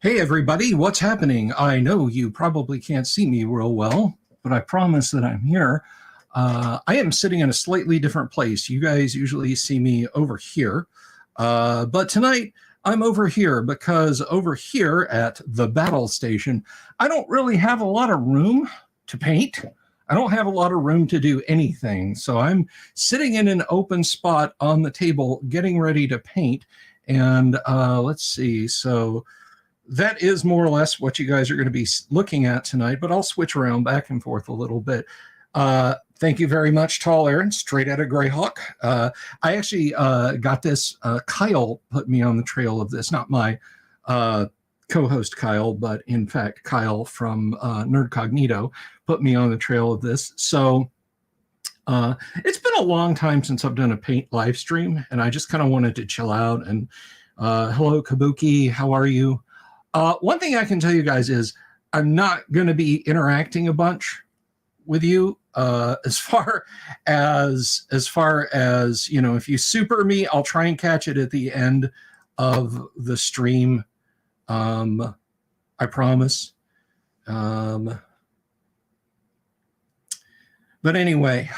Hey everybody, what's happening? I know you probably can't see me real well, but I promise that I'm here. I am sitting in a slightly different place. You guys usually see me over here, but tonight I'm over here because over here at the battle station, I don't really have a lot of room to paint. I don't have a lot of room to do anything. So I'm sitting in an open spot on the table getting ready to paint. And let's see, so that is more or less what you guys are going to be looking at tonight, but I'll switch around back and forth a little bit. Thank you very much, Tall Aaron, straight out of Greyhawk. I actually got this. Kyle put me on the trail of this, not my co-host Kyle, but in fact, Kyle from Nerd Cognito put me on the trail of this. So it's been a long time since I've done a paint live stream, and I just kind of wanted to chill out. And hello, Kabuki, how are you? One thing I can tell you guys is I'm not going to be interacting a bunch with you as far as you know, if you super me, I'll try and catch it at the end of the stream. I promise. But anyway,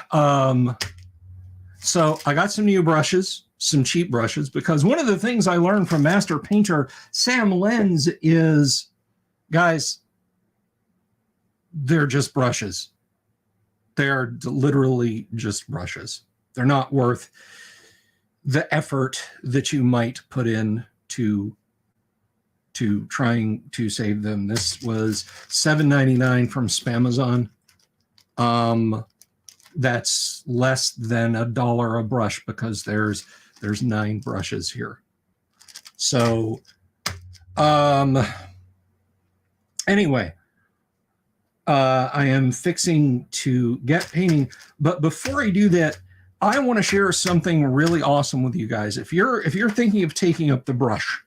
so I got some new brushes, some cheap brushes, because one of the things I learned from master painter Sam Lenz is, guys, they're just brushes. They're literally just brushes. They're not worth the effort that you might put in to trying to save them. This was $7.99 from Spamazon. That's less than $1 a brush because there's 9 brushes here. So anyway, I am fixing to get painting, but before I do that, I want to share something really awesome with you guys. If you're thinking of taking up the brush,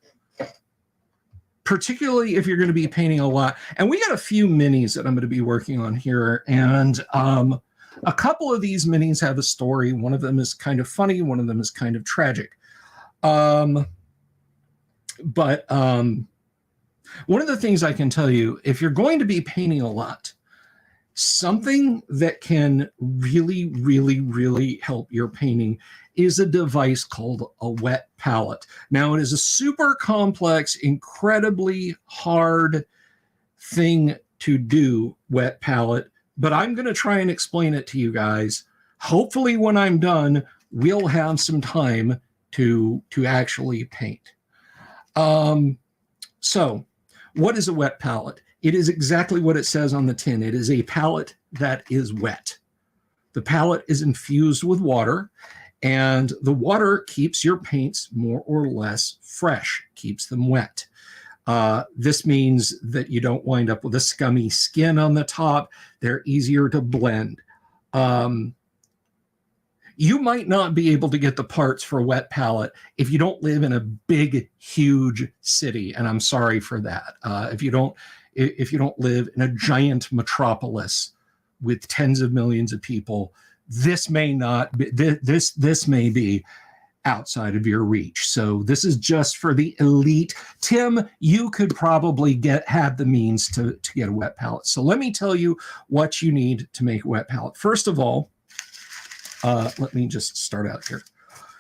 particularly if you're going to be painting a lot, and we got a few minis that I'm going to be working on here, and a couple of these minis have a story. One of them is kind of funny. One of them is kind of tragic. But one of the things I can tell you, if you're going to be painting a lot, something that can really, really, really help your painting is a device called a wet palette. Now, it is a super complex, incredibly hard thing to do, wet palette, but I'm going to try and explain it to you guys. Hopefully when I'm done, we'll have some time to actually paint. So what is a wet palette? It is exactly what it says on the tin. It is a palette that is wet. The palette is infused with water, and the water keeps your paints more or less fresh, keeps them wet. This means that you don't wind up with a scummy skin on the top. They're easier to blend. You might not be able to get the parts for a wet palette if you don't live in a big, huge city, and I'm sorry for that. If you don't live in a giant metropolis with tens of millions of people, this may not be, this may be outside of your reach. So this is just for the elite. Tim, you could probably have the means to get a wet palette. So let me tell you what you need to make a wet palette. First of all, let me just start out here.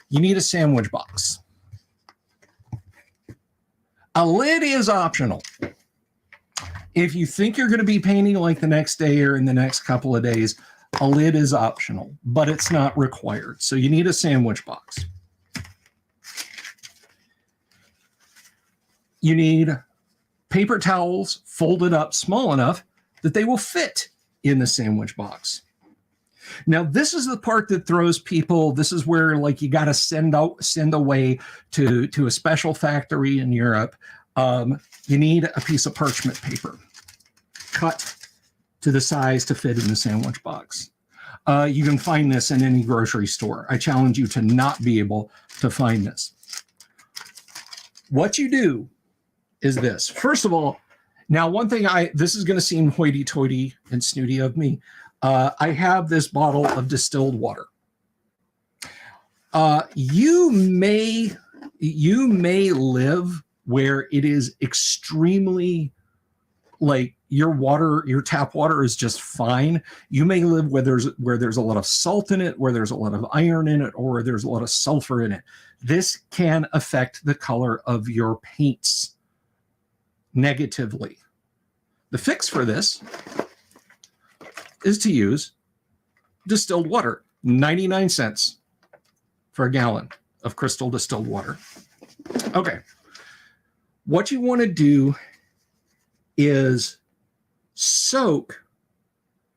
You need a sandwich box. A lid is optional. If you think you're going to be painting like the next day or in the next couple of days, a lid is optional, but it's not required. So you need a sandwich box. You need paper towels folded up small enough that they will fit in the sandwich box. Now, this is the part that throws people. This is where, like, you got to send away to a special factory in Europe. You need a piece of parchment paper cut to the size to fit in the sandwich box. You can find this in any grocery store. I challenge you to not be able to find this. What you do is this. First of all, now one thing this is going to seem hoity-toity and snooty of me. I have this bottle of distilled water. You may live where it is extremely, like, your tap water is just fine. You may live where there's a lot of salt in it, where there's a lot of iron in it, or where there's a lot of sulfur in it. This can affect the color of your paints negatively. The fix for this is to use distilled water, 99 cents for a gallon of crystal distilled water. Okay. What you want to do is soak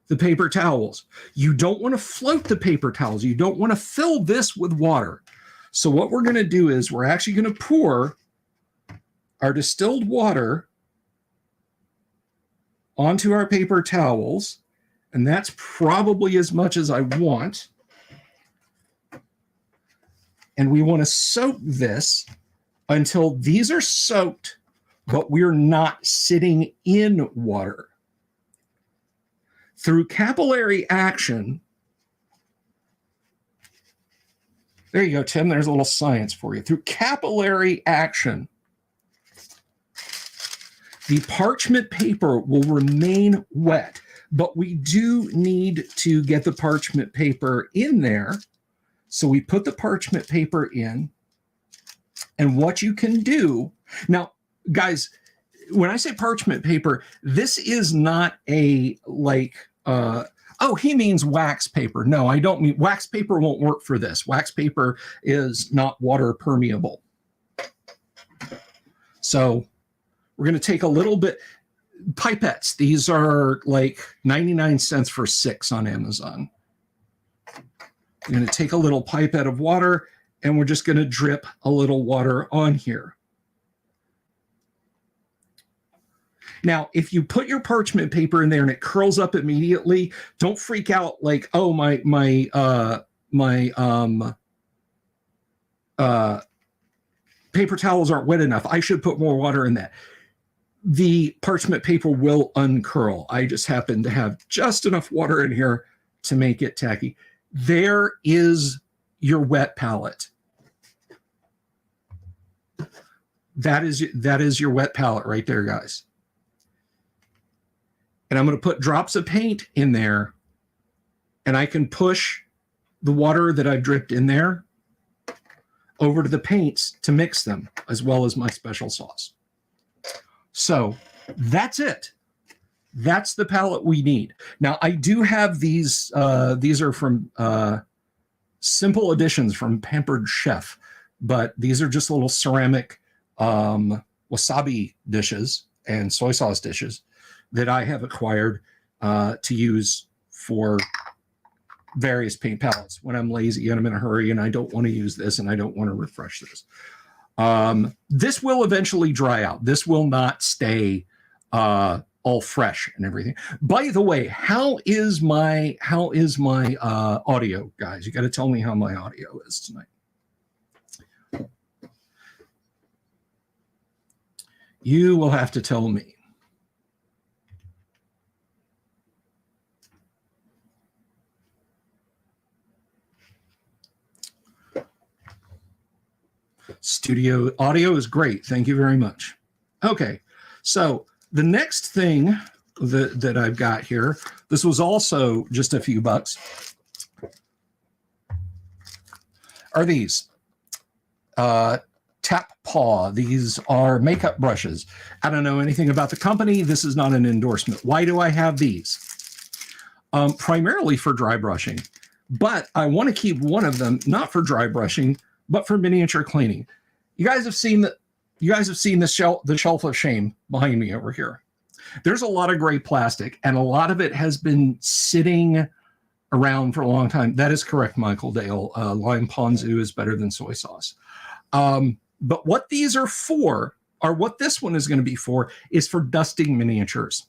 the paper towels. You don't want to float the paper towels. You don't want to fill this with water. So what we're going to do is we're actually going to pour our distilled water onto our paper towels, and that's probably as much as I want. And we want to soak this until these are soaked, but we're not sitting in water. Through capillary action, there you go, Tim, there's a little science for you. Through capillary action, the parchment paper will remain wet, but we do need to get the parchment paper in there. So we put the parchment paper in, and what you can do now, guys, when I say parchment paper, this is not a oh, he means wax paper. No, I don't mean wax paper. Won't work for this. Wax paper is not water permeable. So we're going to take a little bit. Pipettes, these are like 99 cents for 6 on Amazon. I'm going to take a little pipette of water, and we're just going to drip a little water on here. Now, if you put your parchment paper in there and it curls up immediately, don't freak out like, oh, my paper towels aren't wet enough. I should put more water in that. The parchment paper will uncurl. I just happen to have just enough water in here to make it tacky. There is your wet palette. That is your wet palette right there, guys. And I'm going to put drops of paint in there, and I can push the water that I've dripped in there over to the paints to mix them, as well as my special sauce. So that's it. That's the palette we need. Now, I do have these. These are from Simple Editions from Pampered Chef, but these are just little ceramic wasabi dishes and soy sauce dishes that I have acquired to use for various paint palettes when I'm lazy and I'm in a hurry and I don't want to use this and I don't want to refresh this. This will eventually dry out. This will not stay all fresh and everything. By the way, how is my audio, guys? You got to tell me how my audio is tonight. You will have to tell me. Studio audio is great. Thank you very much. Okay, so the next thing that I've got here, this was also just a few bucks, are these. Tap Paw. These are makeup brushes. I don't know anything about the company. This is not an endorsement. Why do I have these? Primarily for dry brushing, but I want to keep one of them not for dry brushing, but for miniature cleaning. You guys have seen the shelf of shame behind me over here. There's a lot of gray plastic, and a lot of it has been sitting around for a long time. That is correct, Michael Dale. Lime ponzu is better than soy sauce. But what these are for, or what this one is going to be for, is for dusting miniatures.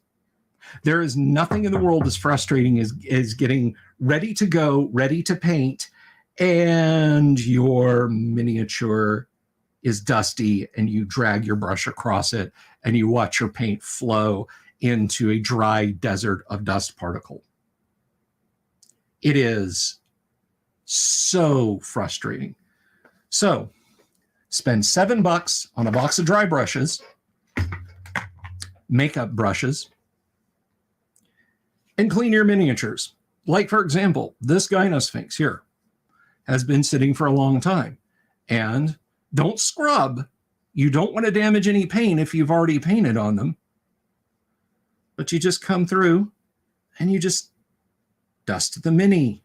There is nothing in the world as frustrating as getting ready to go, ready to paint, and your miniature is dusty, and you drag your brush across it, and you watch your paint flow into a dry desert of dust particle. It is so frustrating. So spend $7 on a box of dry brushes, makeup brushes, and clean your miniatures. Like, for example, this Gynosphinx here has been sitting for a long time. And don't scrub. You don't want to damage any paint if you've already painted on them. But you just come through and you just dust the mini.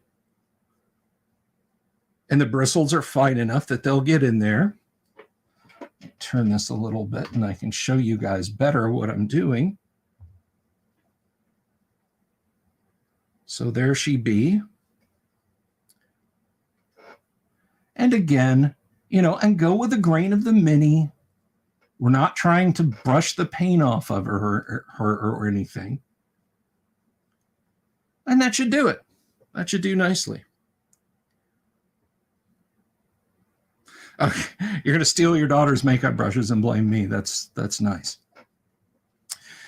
And the bristles are fine enough that they'll get in there. Turn this a little bit and I can show you guys better what I'm doing. So there she be. And again, and go with the grain of the mini. We're not trying to brush the paint off of her or anything. And that should do it. That should do nicely. Okay, you're going to steal your daughter's makeup brushes and blame me. That's nice.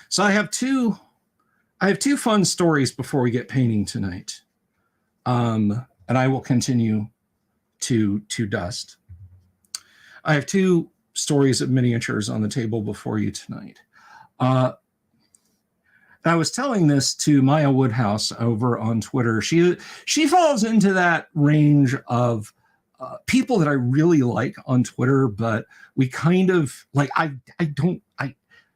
So I have two fun stories before we get painting tonight. And I will continue to dust. I have two stories of miniatures on the table before you tonight. I was telling this to Maya Woodhouse over on Twitter. She falls into that range of people that I really like on Twitter, but we kind of like,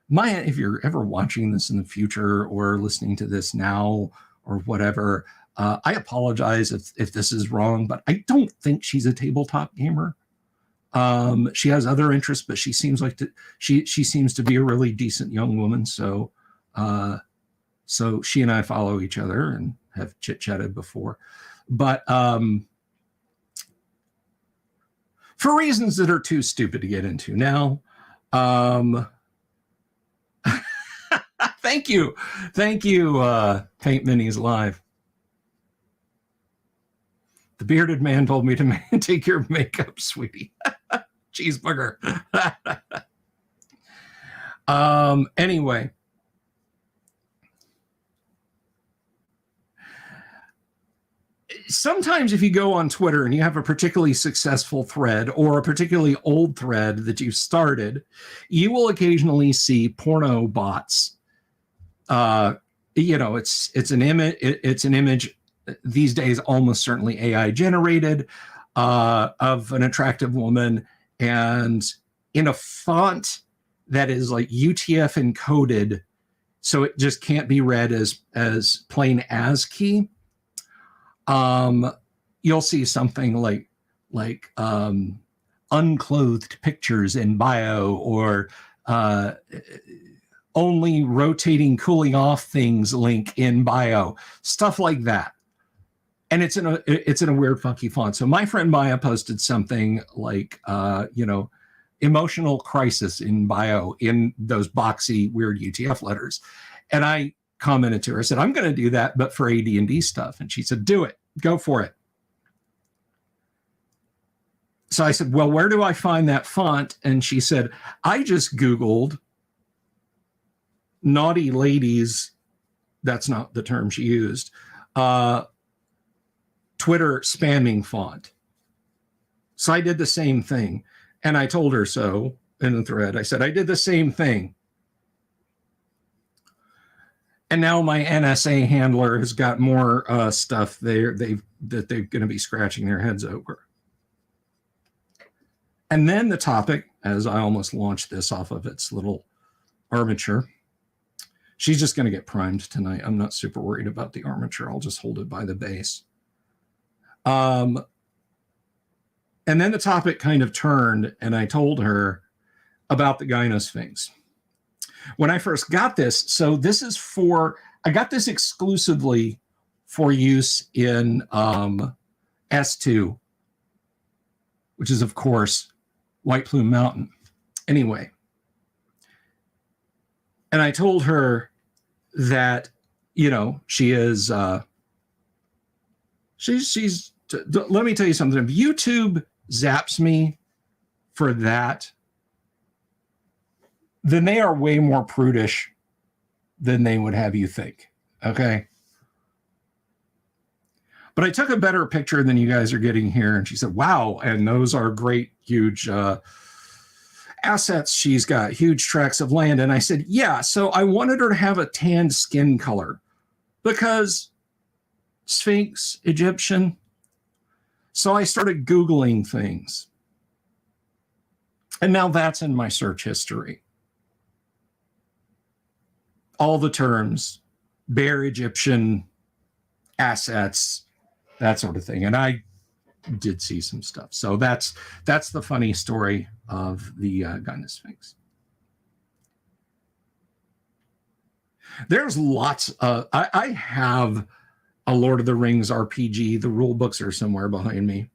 Maya, if you're ever watching this in the future or listening to this now or whatever, I apologize if this is wrong, but I don't think she's a tabletop gamer. She has other interests, but she seems like she seems to be a really decent young woman. So she and I follow each other and have chit-chatted before, but for reasons that are too stupid to get into now. Thank you, Paint Minis Live. The bearded man told me to take your makeup, sweetie. Cheeseburger. Anyway. Sometimes if you go on Twitter and you have a particularly successful thread or a particularly old thread that you started, you will occasionally see porno bots. It's an image these days, almost certainly AI generated, of an attractive woman, and in a font that is like UTF encoded, so it just can't be read as plain ASCII. You'll see something like unclothed pictures in bio, or only rotating cooling off things link in bio, stuff like that. And it's in a weird funky font. So my friend Maya posted something like emotional crisis in bio in those boxy weird UTF letters, and I commented to her, I said, I'm going to do that, but for AD&D stuff. And she said, do it. Go for it. So I said, well, where do I find that font? And she said, I just Googled naughty ladies. That's not the term she used. Twitter spamming font. So I did the same thing. And I told her so in the thread. I said, I did the same thing. And now my NSA handler has got more stuff they're going to be scratching their heads over. And then the topic, as I almost launched this off of its little armature, she's just going to get primed tonight. I'm not super worried about the armature. I'll just hold it by the base. And then the topic kind of turned, and I told her about the Gynosphinx. When I first got this, so this is I got this exclusively for use in S2, which is, of course, White Plume Mountain. Anyway, and I told her that, she is, let me tell you something. If YouTube zaps me for that, then they are way more prudish than they would have you think. Okay. But I took a better picture than you guys are getting here. And she said, wow. And those are great, huge assets. She's got huge tracts of land. And I said, yeah. So I wanted her to have a tanned skin color because Sphinx, Egyptian. So I started Googling things. And now that's in my search history. All the terms, Bear Egyptian, assets, that sort of thing. And I did see some stuff. So that's the funny story of the Gunna Sphinx. There's lots of, I have a Lord of the Rings RPG. The rule books are somewhere behind me.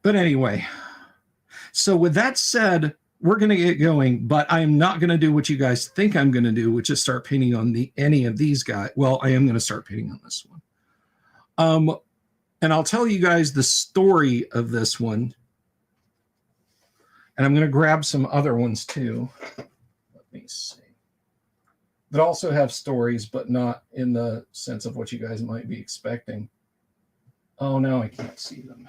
But anyway, so with that said, we're going to get going, but I'm not going to do what you guys think I'm going to do, which is start painting on any of these guys. Well, I am going to start painting on this one. And I'll tell you guys the story of this one. And I'm going to grab some other ones too. Let me see. That also have stories, but not in the sense of what you guys might be expecting. Oh, now I can't see them.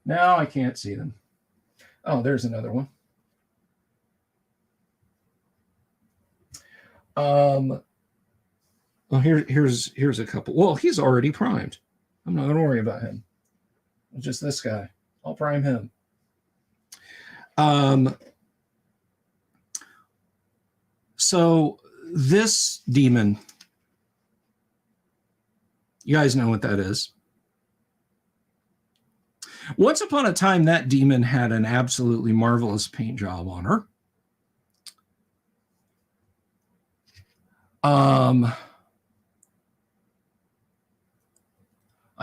Now I can't see them. Oh, there's another one. Well, here's a couple. Well, he's already primed. I'm not going to worry about him. It's just this guy. I'll prime him. So this demon, you guys know what that is. Once upon a time, that demon had an absolutely marvelous paint job on her. I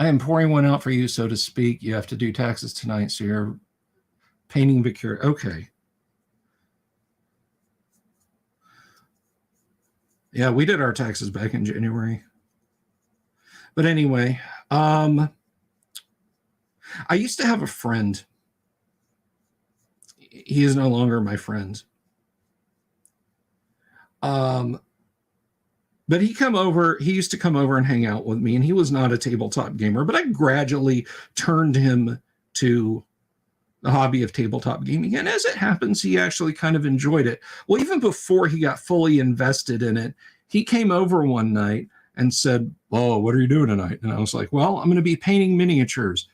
am pouring one out for you, so to speak. You have to do taxes tonight, so you're painting Vicur. Okay. Yeah, we did our taxes back in January. But anyway, I used to have a friend. He is no longer my friend. But he used to come over and hang out with me, and he was not a tabletop gamer, but I gradually turned him to the hobby of tabletop gaming. And as it happens, he actually kind of enjoyed it. Well, even before he got fully invested in it, he came over one night and said, "Oh, what are you doing tonight?" And I was like, "Well, I'm going to be painting miniatures."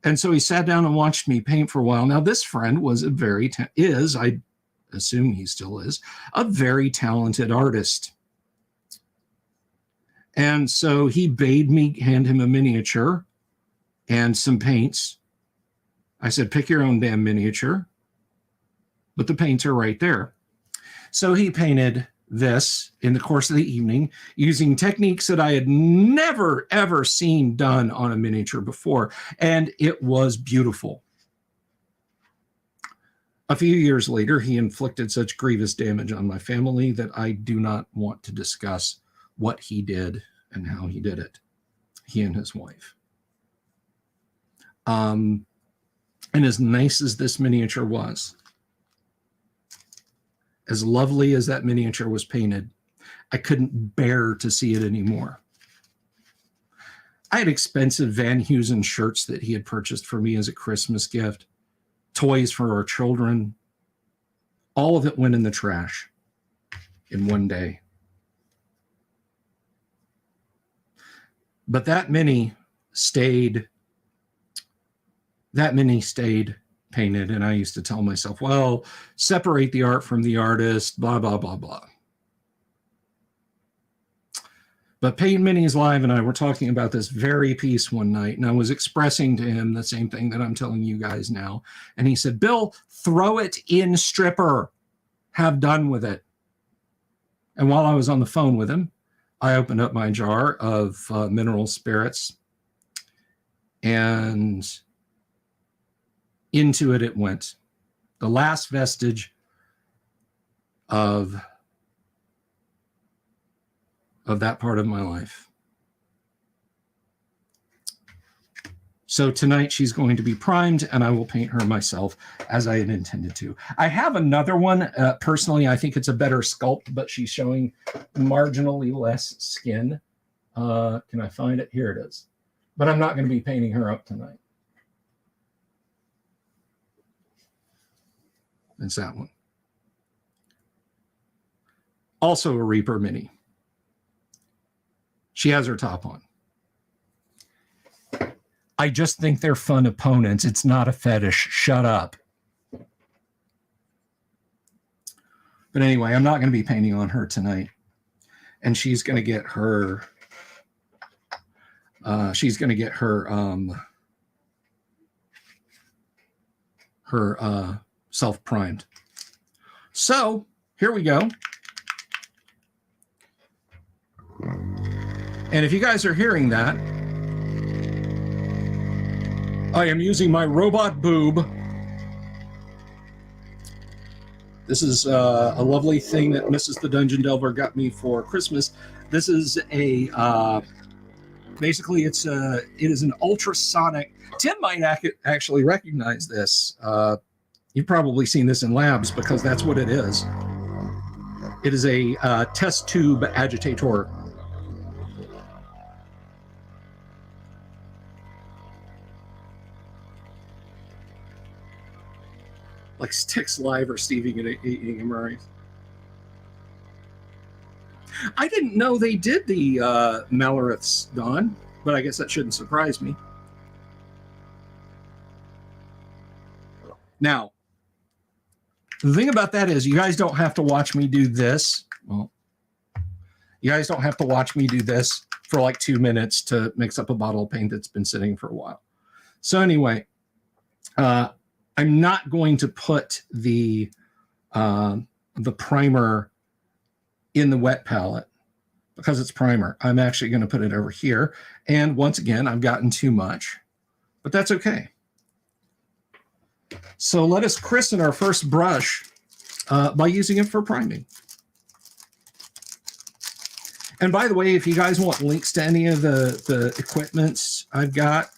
And so he sat down and watched me paint for a while. Now, this friend was I assume he still is, a very talented artist. And so he bade me hand him a miniature and some paints. I said, "Pick your own damn miniature." But the paints are right there. So he painted this in the course of the evening using techniques that I had never, ever seen done on a miniature before. And it was beautiful. A few years later, he inflicted such grievous damage on my family that I do not want to discuss what he did and how he did it, he and his wife. And as nice as this miniature was, as lovely as that miniature was painted, I couldn't bear to see it anymore. I had expensive Van Heusen shirts that he had purchased for me as a Christmas gift, toys for our children. All of it went in the trash in one day. But that mini stayed painted, and I used to tell myself, well, separate the art from the artist, blah, blah, blah, blah. But Paint Minis Live and I were talking about this very piece one night, and I was expressing to him the same thing that I'm telling you guys now. And he said, "Bill, throw it in Stripper. Have done with it." And while I was on the phone with him, I opened up my jar of mineral spirits, and into it went. The last vestige of that part of my life. So tonight she's going to be primed, and I will paint her myself as I had intended to. I have another one. Personally, I think it's a better sculpt, but she's showing marginally less skin. Can I find it? Here it is. But I'm not going to be painting her up tonight. It's that one. Also a Reaper Mini. She has her top on. I just think they're fun opponents. It's not a fetish. Shut up. But anyway, I'm not going to be painting on her tonight. And she's going to get her self-primed. So here we go. And if you guys are hearing that, I am using my robot boob. This is a lovely thing that Mrs. the Dungeon Delver got me for Christmas. This is a basically it is an ultrasonic. Tim might actually recognize this. You've probably seen this in labs because that's what it is. It is a test tube agitator. Like Sticks Live or Stevie eating Murray's. I didn't know they did the Maloriths, Don, but I guess that shouldn't surprise me. Now, the thing about that is you guys don't have to watch me do this. Well, you guys don't have to watch me do this for like 2 minutes to mix up a bottle of paint that's been sitting for a while. So anyway, I'm not going to put the primer in the wet palette because it's primer. I'm actually going to put it over here. And once again, I've gotten too much, but that's okay. So let us christen our first brush by using it for priming. And by the way, if you guys want links to any of the equipments I've got,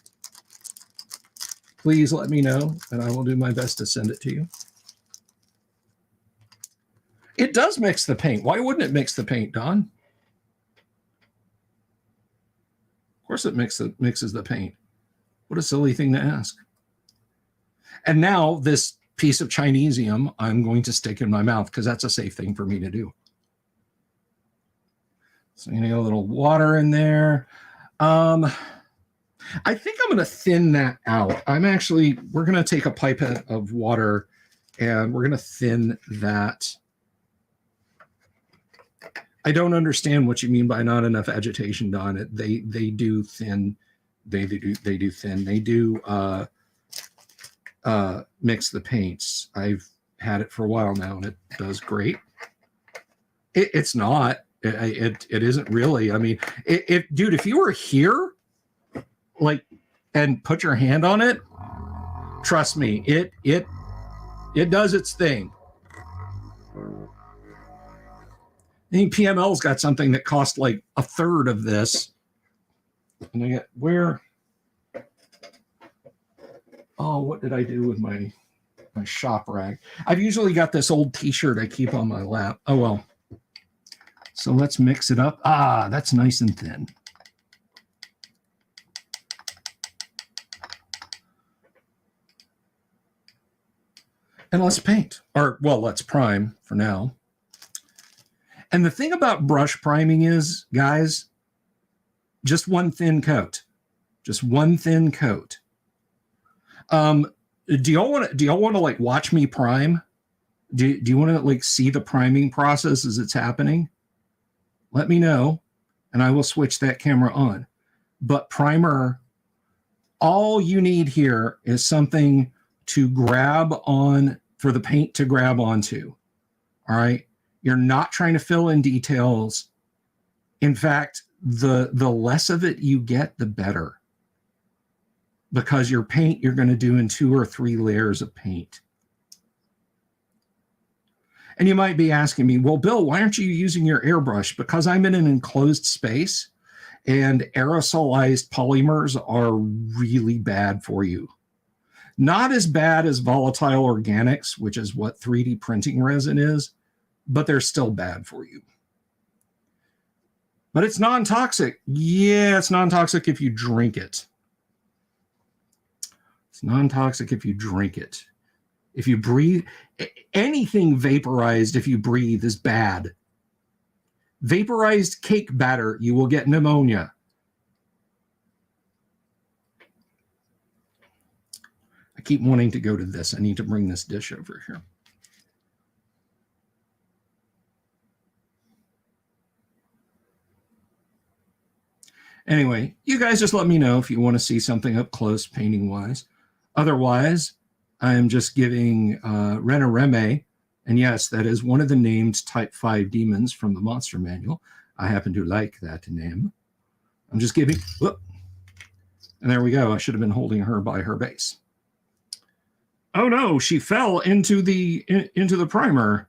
please let me know, and I will do my best to send it to you. It does mix the paint. Why wouldn't it mix the paint, Don? Of course it mixes the paint. What a silly thing to ask. And now this piece of Chinesium I'm going to stick in my mouth because that's a safe thing for me to do. So I'm going to get a little water in there. I think I'm going to thin that out. We're going to take a pipette of water and we're going to thin that. I don't understand what you mean by not enough agitation, Don. They do thin. They do thin. They do mix the paints. I've had it for a while now and it does great. It's not. It isn't really. I mean, dude, if you were here, like, and put your hand on it, trust me, it does its thing. I think PML's got something that cost like a third of this. And I get what did I do with my shop rag? I've usually got this old t-shirt I keep on my lap. Oh well. So let's mix it up. Ah, that's nice and thin. And let's paint, or well, let's prime for now. And the thing about brush priming is, guys, just one thin coat. Just one thin coat. Do y'all want to like watch me prime? Do you want to like see the priming process as it's happening? Let me know, and I will switch that camera on. But primer, all you need here is something to grab on, for the paint to grab onto. All right. You're not trying to fill in details. In fact, the less of it you get, the better. Because your paint, you're going to do in 2 or 3 layers of paint. And you might be asking me, well, Bill, why aren't you using your airbrush? Because I'm in an enclosed space And aerosolized polymers are really bad for you. Not as bad as volatile organics, which is what 3D printing resin is, but they're still bad for you. But it's non-toxic. Yeah, it's non-toxic if you drink it. It's non-toxic if you drink it. If you breathe, anything vaporized if you breathe is bad. Vaporized cake batter, you will get pneumonia. I keep wanting to go to this. I need to bring this dish over here. Anyway, you guys just let me know if you want to see something up close painting-wise. Otherwise, I am just giving Renereme, and yes, that is one of the named Type 5 demons from the Monster Manual. I happen to like that name. I'm just giving, whoop, and there we go. I should have been holding her by her base. Oh no, she fell into the primer.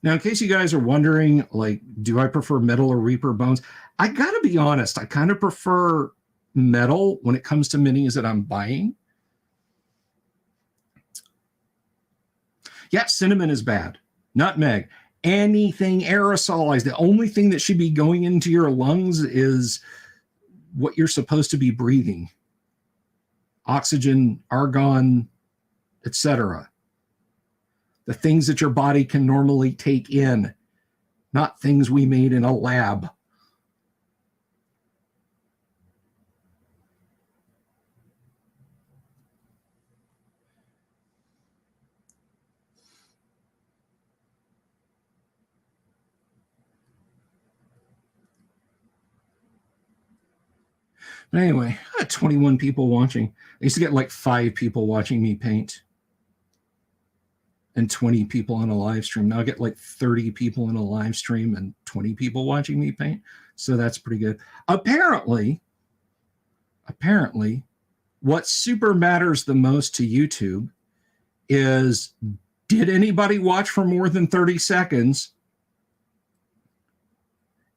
Now, in case you guys are wondering, like, do I prefer metal or Reaper bones? I gotta be honest, I kind of prefer metal when it comes to minis that I'm buying. Yeah, cinnamon is bad. Nutmeg. Anything aerosolized. The only thing that should be going into your lungs is what you're supposed to be breathing. Oxygen, argon, etc. The things that your body can normally take in, not things we made in a lab. But anyway, I had 21 people watching. I used to get like 5 people watching me paint and 20 people on a live stream. Now I get like 30 people in a live stream and 20 people watching me paint. So that's pretty good. Apparently, what super matters the most to YouTube is, did anybody watch for more than 30 seconds?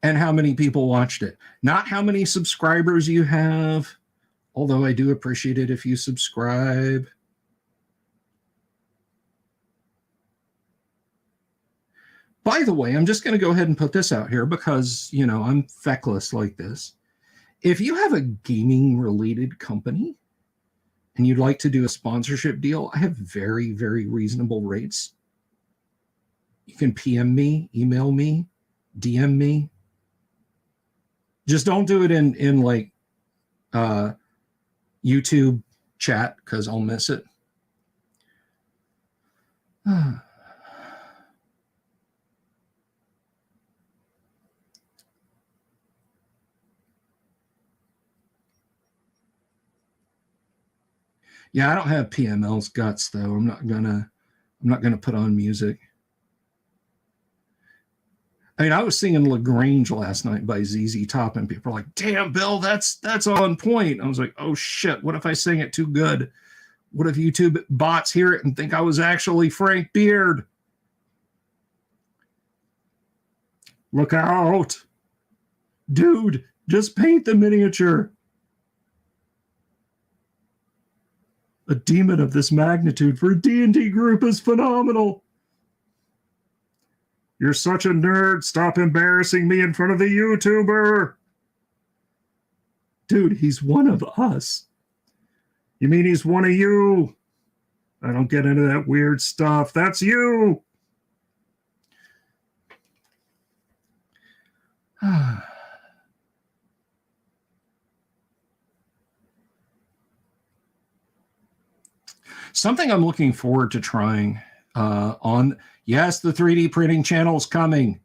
And how many people watched it? Not how many subscribers you have, although I do appreciate it if you subscribe. By the way, I'm just going to go ahead and put this out here because, you know, I'm feckless like this. If you have a gaming-related company and you'd like to do a sponsorship deal, I have very, very reasonable rates. You can PM me, email me, DM me. Just don't do it in like YouTube chat because I'll miss it. Yeah, I don't have PML's guts though. I'm not gonna put on music. I mean, I was singing LaGrange last night by ZZ Top, and people are like, "Damn, Bill, that's on point." I was like, "Oh shit! What if I sing it too good? What if YouTube bots hear it and think I was actually Frank Beard?" Look out, dude! Just paint the miniature. A demon of this magnitude for a D&D group is phenomenal. You're such a nerd. Stop embarrassing me in front of the YouTuber. Dude, he's one of us. You mean he's one of you? I don't get into that weird stuff. That's you. Something I'm looking forward to trying on, yes, the 3D printing channel is coming.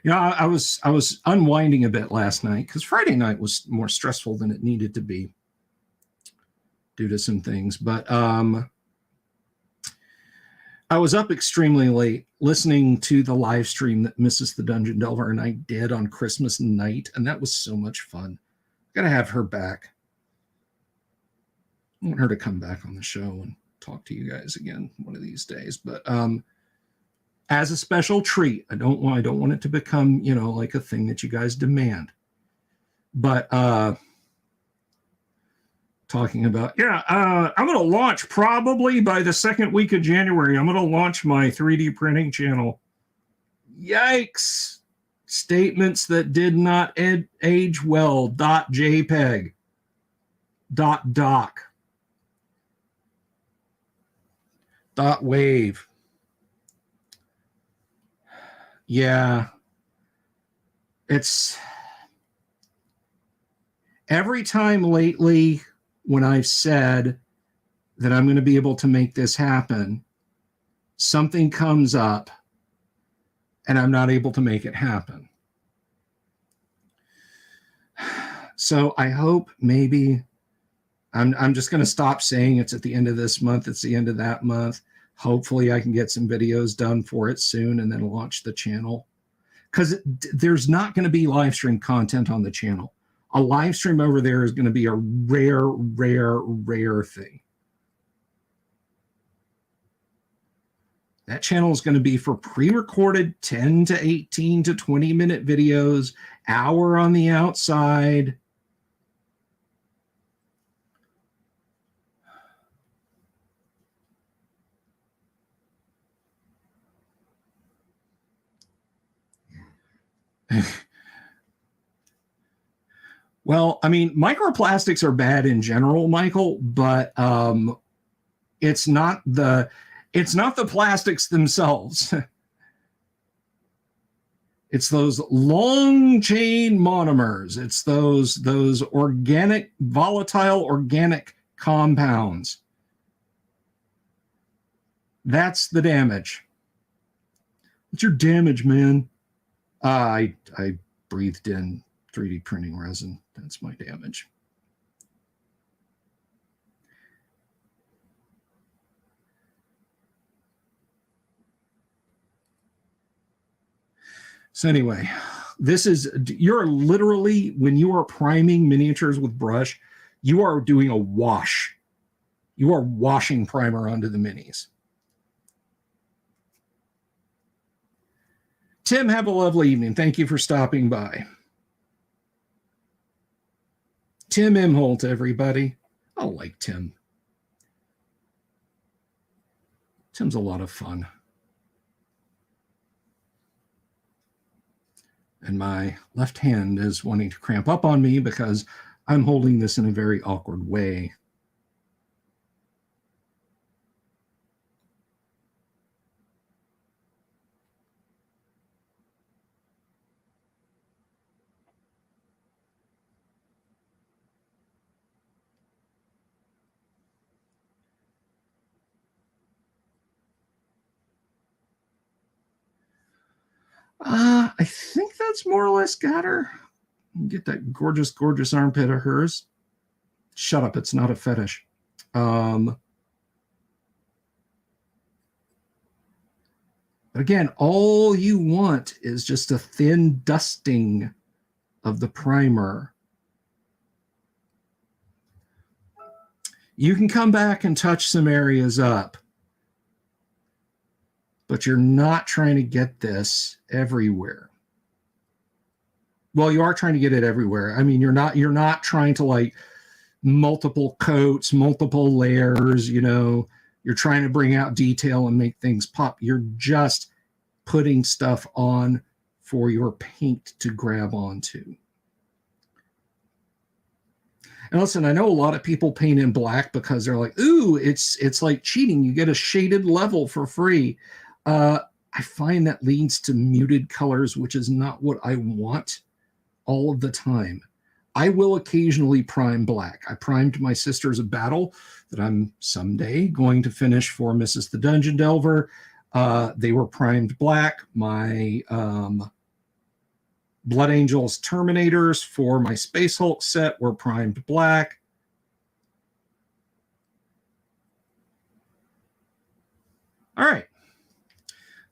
You know, I was unwinding a bit last night because Friday night was more stressful than it needed to be due to some things. But I was up extremely late listening to the live stream that Mrs. the Dungeon Delver and I did on Christmas night, and that was so much fun. Gotta have her back. I want her to come back on the show and talk to you guys again one of these days. But as a special treat, I don't want it to become, you know, like a thing that you guys demand. But talking about, I'm going to launch probably by the second week of January. I'm going to launch my 3D printing channel. Yikes. Statements that did not age well. .jpeg. .doc. .wave. Yeah. It's every time lately when I've said that I'm going to be able to make this happen, something comes up and I'm not able to make it happen. So I hope maybe I'm just going to stop saying it's at the end of this month, it's the end of that month. Hopefully I can get some videos done for it soon and then launch the channel. Because there's not going to be live stream content on the channel. A live stream over there is going to be a rare thing. That channel is going to be for pre-recorded 10 to 18 to 20-minute videos, hour on the outside. Well, I mean, microplastics are bad in general, Michael, but it's not the plastics themselves. It's those long chain monomers. It's those organic, volatile organic compounds. That's the damage. What's your damage, man? I breathed in 3D printing resin. That's my damage. So anyway, you're literally, when you are priming miniatures with brush, you are doing a wash. You are washing primer onto the minis. Tim, have a lovely evening. Thank you for stopping by. Tim Imholt, everybody. I like Tim. Tim's a lot of fun. And my left hand is wanting to cramp up on me because I'm holding this in a very awkward way. I think that's more or less got her. Get that gorgeous, gorgeous armpit of hers. Shut up, it's not a fetish. But again, all you want is just a thin dusting of the primer. You can come back and touch some areas up, but you're not trying to get this everywhere. Well, you are trying to get it everywhere. I mean, you're not trying to like multiple coats, multiple layers, you know, you're trying to bring out detail and make things pop. You're just putting stuff on for your paint to grab onto. And listen, I know a lot of people paint in black because they're like, ooh, it's like cheating. You get a shaded level for free. I find that leads to muted colors, which is not what I want all of the time. I will occasionally prime black. I primed my Sisters of Battle that I'm someday going to finish for Mrs. the Dungeon Delver. They were primed black. My Blood Angels Terminators for my Space Hulk set were primed black. All right.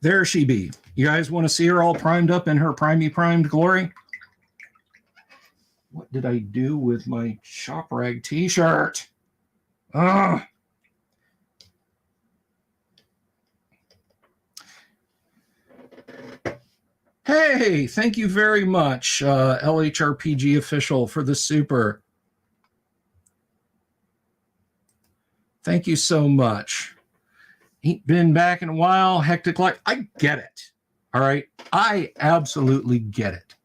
There she be. You guys want to see her all primed up in her primed glory? What did I do with my shop rag t-shirt? Hey, thank you very much, LHRPG official, for the super. Thank you so much. Ain't been back in a while. Hectic life. I get it. All right. I absolutely get it.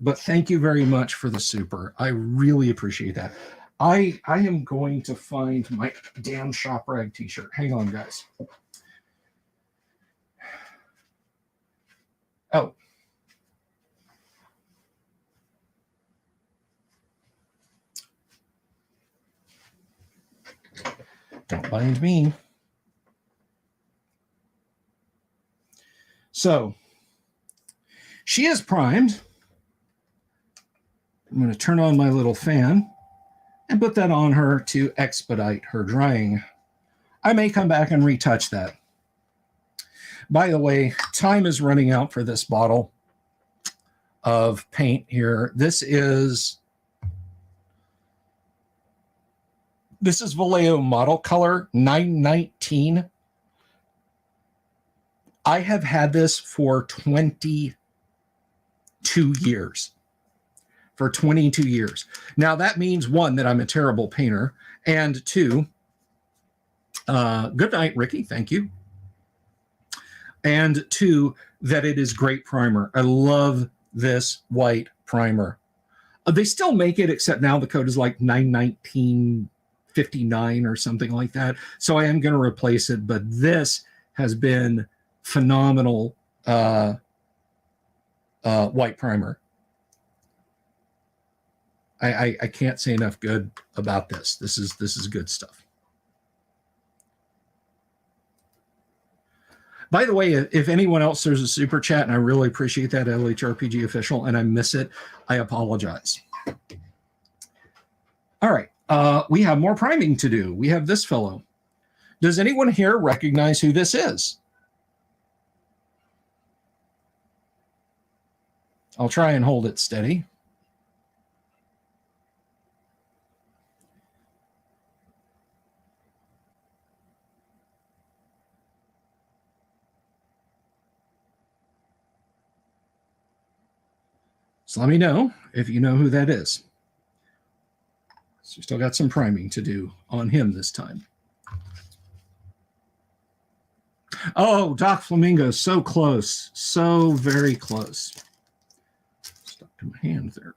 But thank you very much for the super. I really appreciate that. I am going to find my damn shop rag t-shirt. Hang on, guys. Oh. Don't mind me. So, she is primed. I'm going to turn on my little fan and put that on her to expedite her drying. I may come back and retouch that. By the way, time is running out for this bottle of paint here. This is Vallejo Model Color 919. I have had this for 22 years. For 22 years. Now, that means, one, that I'm a terrible painter, and two, good night, Ricky, thank you. And two, that it is great primer. I love this white primer. They still make it, except now the code is like 919.59 or something like that. So I am going to replace it, but this has been phenomenal white primer. I can't say enough good about this. This is good stuff. By the way, if anyone else, there's a super chat, and I really appreciate that, LHRPG official, and I miss it, I apologize. All right, we have more priming to do. We have this fellow. Does anyone here recognize who this is? I'll try and hold it steady. So let me know if you know who that is. So we still got some priming to do on him this time. Oh, Doc Flamingo, so close. So very close. Stuck to my hand there.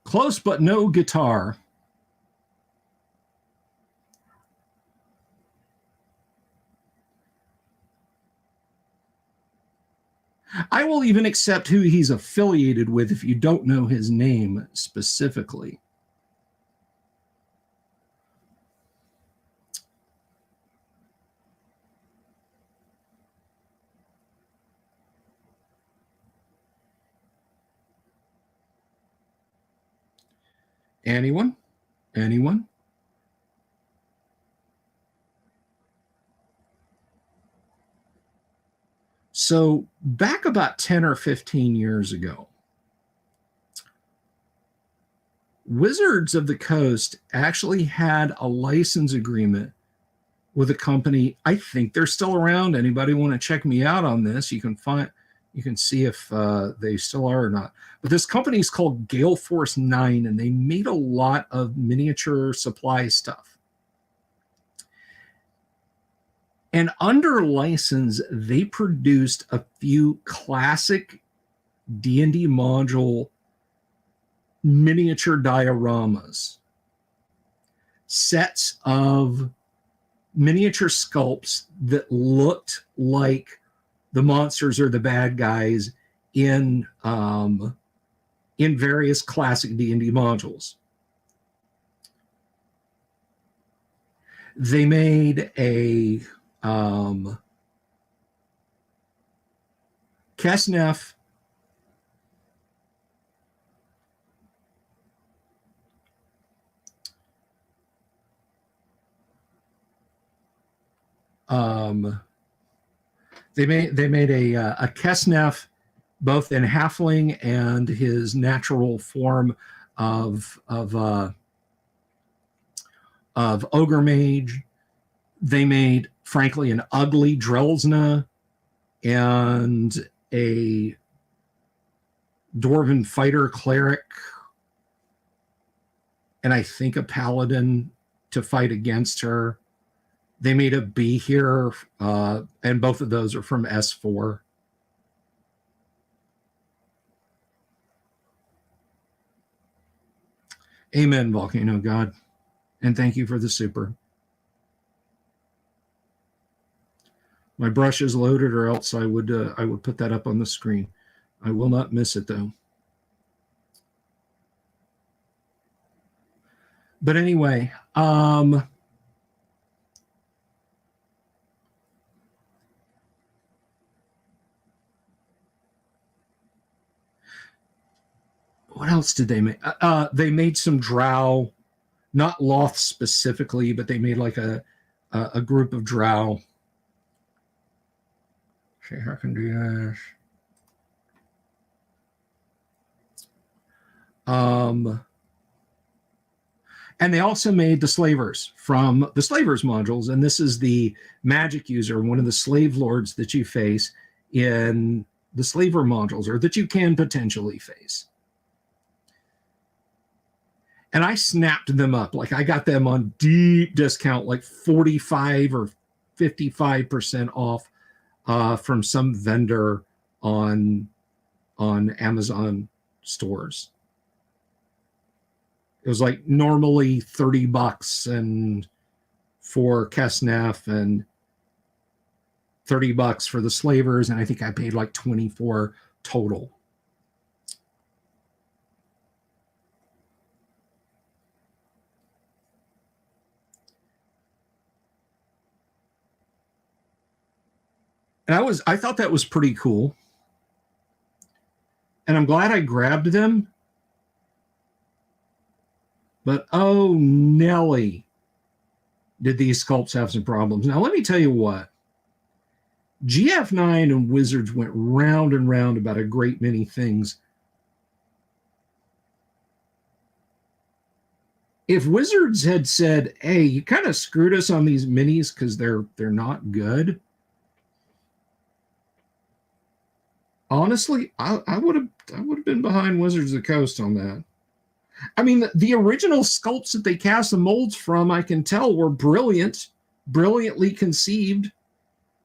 Close, but no guitar. I will even accept who he's affiliated with if you don't know his name specifically. Anyone? Anyone? So back about 10 or 15 years ago, Wizards of the Coast actually had a license agreement with a company. I think they're still around. Anybody want to check me out on this? You can see if they still are or not. But this company is called Gale Force 9, and they made a lot of miniature supply stuff. And under license, they produced a few classic D&D module miniature dioramas, sets of miniature sculpts that looked like the monsters or the bad guys in various classic D&D modules. They made a Kesnef they made a Kesnef, both in halfling and his natural form of of Ogre Mage. They made, frankly, an ugly Drelsna and a Dwarven Fighter Cleric, and I think a Paladin to fight against her. They made a B here, and both of those are from S4. Amen, Volcano God. And thank you for the super. My brush is loaded, or else I would put that up on the screen. I will not miss it, though. But anyway, what else did they make? They made some drow, not Loth specifically, but they made like a group of drow. See how I can do this. And they also made the Slavers from the Slavers modules. And this is the magic user, one of the slave lords that you face in the Slaver modules, or that you can potentially face. And I snapped them up. Like, I got them on deep discount, like 45 or 55% off from some vendor on Amazon stores. It was like normally $30 and for Kesnef and $30 for the Slavers, and I think I paid like 24 total. And I thought that was pretty cool. And I'm glad I grabbed them. But oh, Nelly, did these sculpts have some problems. Now, let me tell you what. GF9 and Wizards went round and round about a great many things. If Wizards had said, hey, you kind of screwed us on these minis because they're not good, honestly, I would have been behind Wizards of the Coast on that. I mean, the original sculpts that they cast the molds from, I can tell, were brilliantly conceived.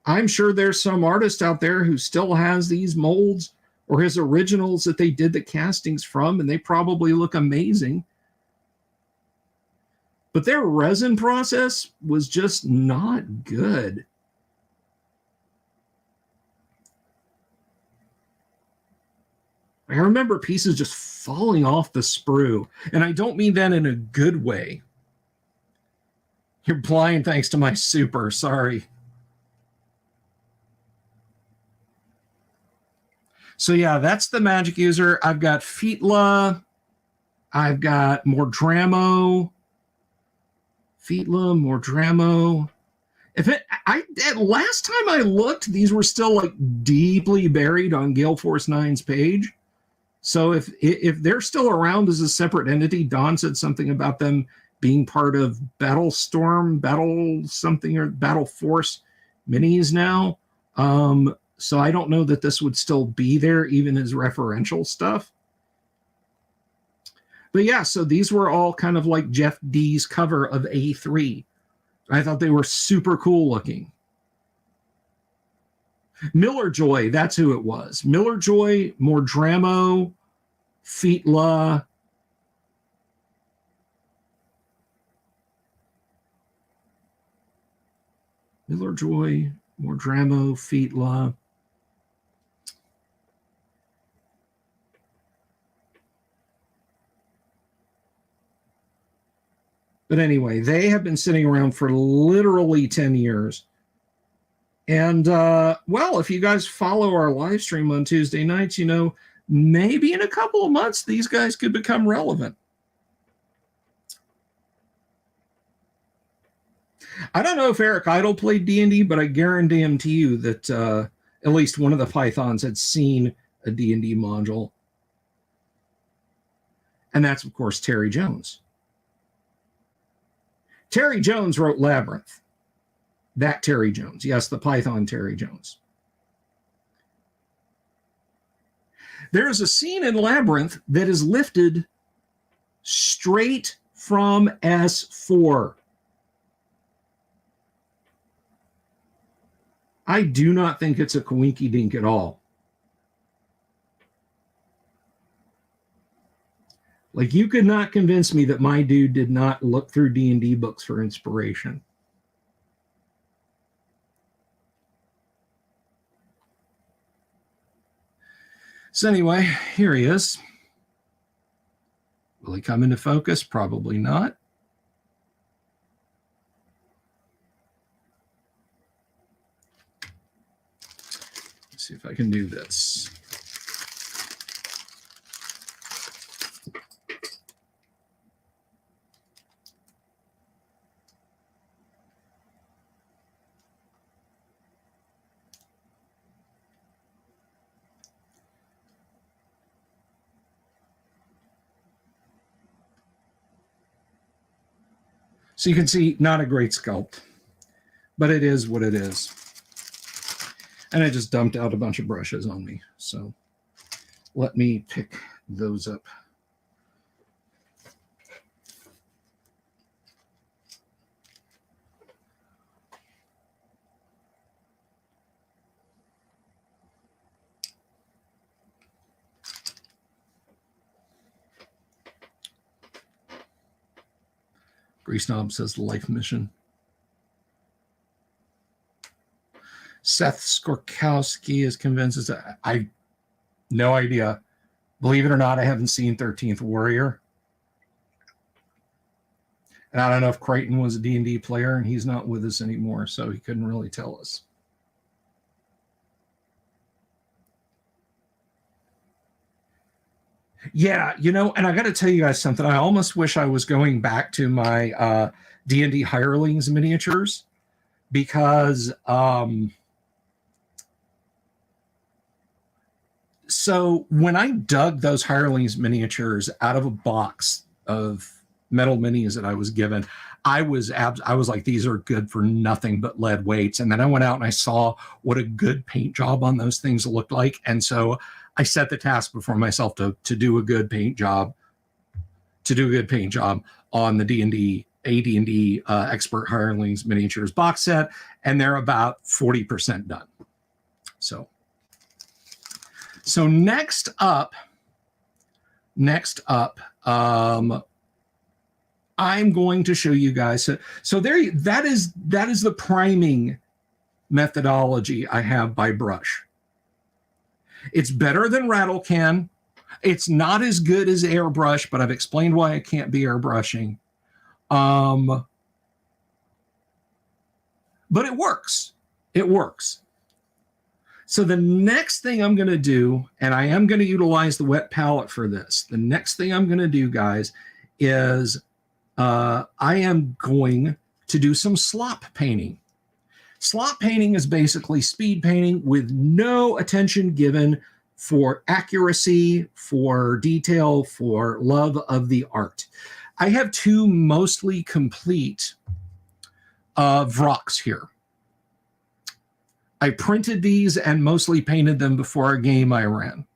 I'm sure there's some artist out there who still has these molds or his originals that they did the castings from, and they probably look amazing. But their resin process was just not good. I remember pieces just falling off the sprue, and I don't mean that in a good way. You're blind thanks to my super, sorry. So yeah, that's the magic user. I've got Feetla. I've got Mordramo. Feetla, Mordramo. Last time I looked, these were still like deeply buried on Gale Force 9's page. So if they're still around as a separate entity, Don said something about them being part of Battlestorm, Battle something, or Battle Force minis now. So I don't know that this would still be there, even as referential stuff. But yeah, so these were all kind of like Jeff D's cover of A3. I thought they were super cool looking. Miller Joy, that's who it was. Miller Joy, Mordramo, Feetla. Miller Joy, Mordramo, Feetla. But anyway, they have been sitting around for literally 10 years. And, well, if you guys follow our live stream on Tuesday nights, you know, maybe in a couple of months, these guys could become relevant. I don't know if Eric Idle played D&D, but I guarantee you that at least one of the Pythons had seen a D&D module. And that's, of course, Terry Jones. Terry Jones wrote Labyrinth. That Terry Jones. Yes, the Python Terry Jones. There is a scene in Labyrinth that is lifted straight from S4. I do not think it's a coinky dink at all. Like, you could not convince me that my dude did not look through D&D books for inspiration. So anyway, here he is. Will he come into focus? Probably not. Let's see if I can do this. So you can see, not a great sculpt, but it is what it is. And I just dumped out a bunch of brushes on me. So let me pick those up. Grease Knob says life mission. Seth Skorkowski is convinced. I no idea. Believe it or not, I haven't seen 13th Warrior. And I don't know if Crichton was a D&D player, and he's not with us anymore, so he couldn't really tell us. Yeah, you know, and I got to tell you guys something. I almost wish I was going back to my D&D Hirelings miniatures, because so when I dug those Hirelings miniatures out of a box of metal minis that I was given, I was like, these are good for nothing but lead weights. And then I went out and I saw what a good paint job on those things looked like. And so I set the task before myself to do a good paint job, on the D&D Expert Hirelings miniatures box set. And they're about 40% done. So next up, I'm going to show you guys. So there, that is the priming methodology I have by brush. It's better than rattle can. It's not as good as airbrush, but I've explained why it can't be airbrushing. But it works. It works. So the next thing I'm going to do, and I am going to utilize the wet palette for this. The next thing I'm going to do, guys, is I am going to do some slop painting. Slop painting is basically speed painting with no attention given for accuracy, for detail, for love of the art. I have two mostly complete Vroks here. I printed these and mostly painted them before a game I ran.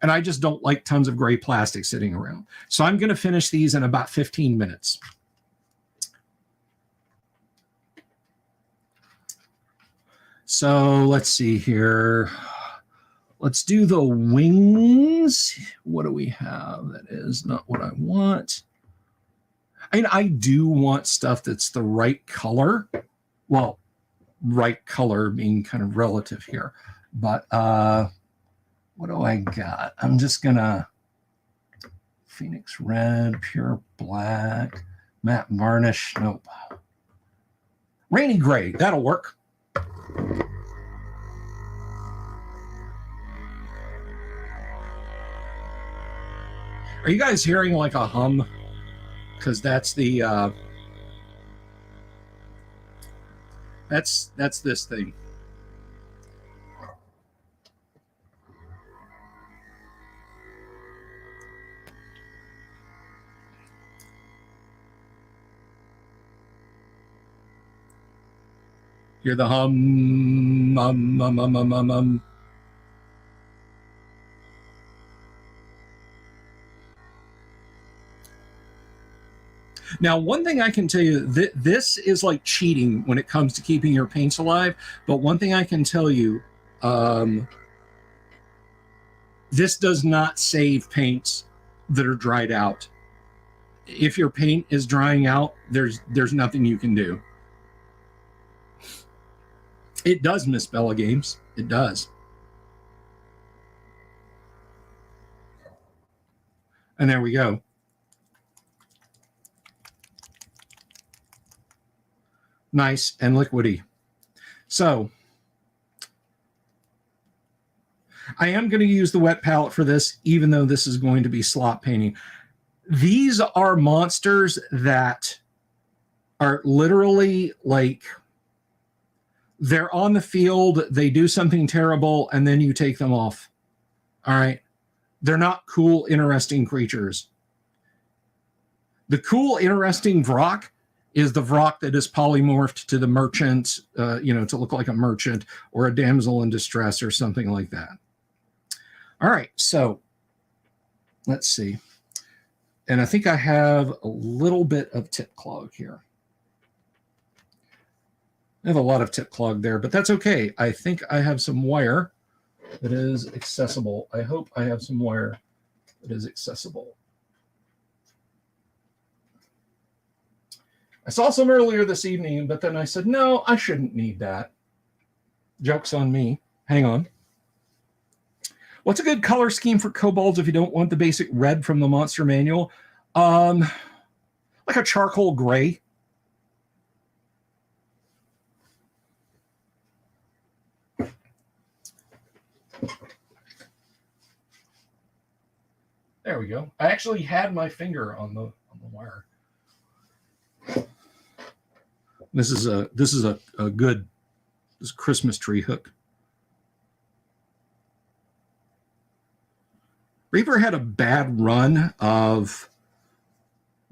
And I just don't like tons of gray plastic sitting around. So I'm going to finish these in about 15 minutes. So let's see here. Let's do the wings. What do we have? That is not what I want. I do want stuff that's the right color. Well, right color being kind of relative here. But what do I got? I'm just going to Phoenix Red, Pure Black, Matte Varnish. Nope. Rainy Gray. That'll work. Are you guys hearing like a hum? Because that's the that's this thing. Hear the hum. Now, one thing I can tell you, this is like cheating when it comes to keeping your paints alive. But one thing I can tell you, this does not save paints that are dried out. If your paint is drying out, there's nothing you can do. It does, Miss Bella Games. It does. And there we go. Nice and liquidy. So I am going to use the wet palette for this, even though this is going to be slop painting. These are monsters that are literally like, they're on the field, they do something terrible, and then you take them off. All right? They're not cool, interesting creatures. The cool, interesting Vrock is the Vrock that is polymorphed to the merchant, to look like a merchant or a damsel in distress or something like that. All right, so let's see. And I think I have a little bit of tip clog here. I have a lot of tip clog there, but that's okay. I think I have some wire that is accessible. I hope I have some wire that is accessible. I saw some earlier this evening, but then I said, no, I shouldn't need that. Joke's on me. Hang on. What's a good color scheme for kobolds if you don't want the basic red from the monster manual? Like a charcoal gray. There we go. I actually had my finger on the wire. This is a good Christmas tree hook. Reaper had a bad run of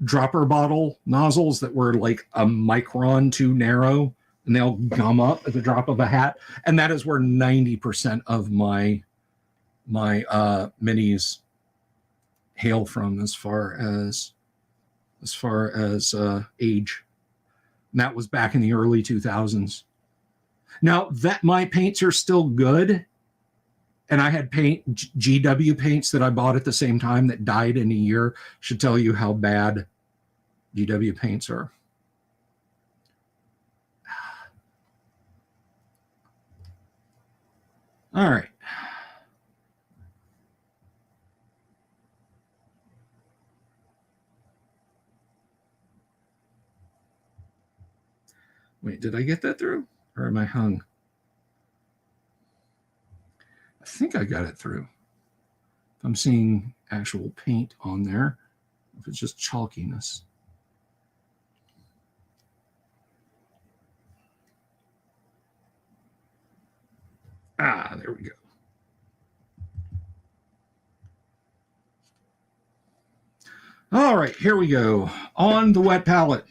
dropper bottle nozzles that were like a micron too narrow, and they'll gum up at the drop of a hat. And that is where 90% of my minis hail from, as far as age. And that was back in the early 2000s. Now that my paints are still good, and I had GW paints that I bought at the same time that died in a year, should tell you how bad GW paints are. All right. Wait, did I get that through? Or am I hung? I think I got it through. If I'm seeing actual paint on there, if it's just chalkiness. Ah, there we go. All right, here we go. On the wet palette.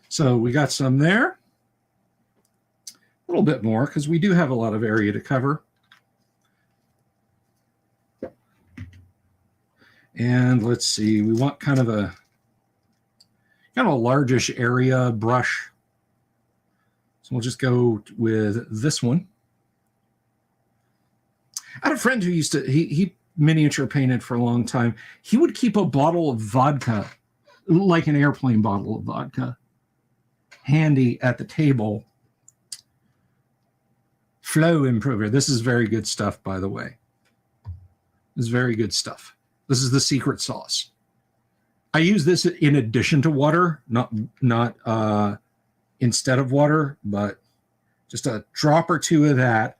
So we got some there. A little bit more, because we do have a lot of area to cover. And let's see, we want kind of a largish area brush. So we'll just go with this one. I had a friend who used to, he miniature painted for a long time. He would keep a bottle of vodka, like an airplane bottle of vodka, handy at the table. Flow improver. This is very good stuff, by the way. This is very good stuff. This is the secret sauce. I use this in addition to water, not instead of water, but just a drop or two of that.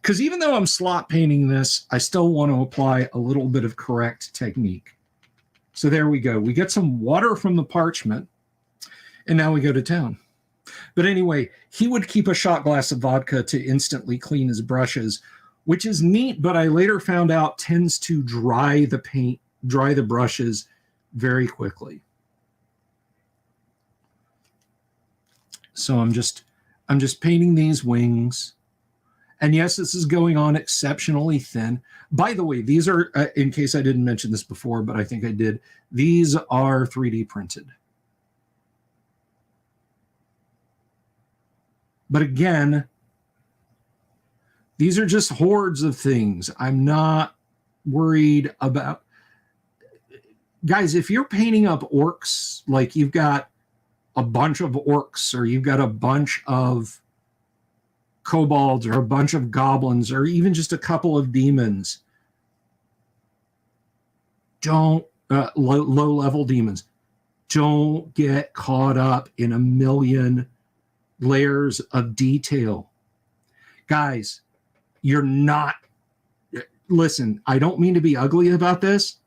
Because even though I'm slot painting this, I still want to apply a little bit of correct technique. So there we go. We get some water from the parchment, and now we go to town. But anyway, he would keep a shot glass of vodka to instantly clean his brushes, which is neat, but I later found out tends to dry the paint, dry the brushes very quickly. So I'm just painting these wings. And yes, this is going on exceptionally thin. By the way, these are, in case I didn't mention this before, but I think I did, these are 3D printed. But again, these are just hordes of things. I'm not worried about. Guys, if you're painting up orcs, like you've got a bunch of orcs or you've got a bunch of kobolds or a bunch of goblins or even just a couple of demons, don't low level demons, don't get caught up in a million layers of detail. Guys, you're not, listen, I don't mean to be ugly about this,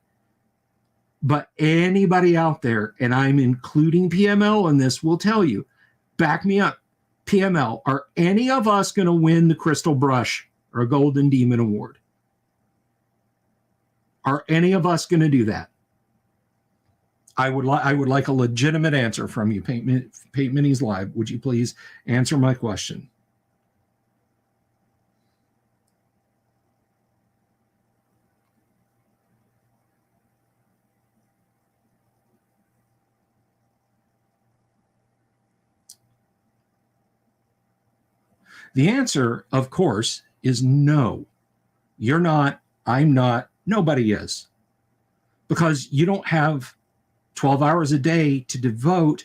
but anybody out there, and I'm including PML in this, will tell you, back me up, PML, are any of us going to win the Crystal Brush or a Golden Demon Award? Are any of us going to do that? I would like a legitimate answer from you, Paint Minis Live. Would you please answer my question? The answer, of course, is no. You're not, I'm not, nobody is. Because you don't have 12 hours a day to devote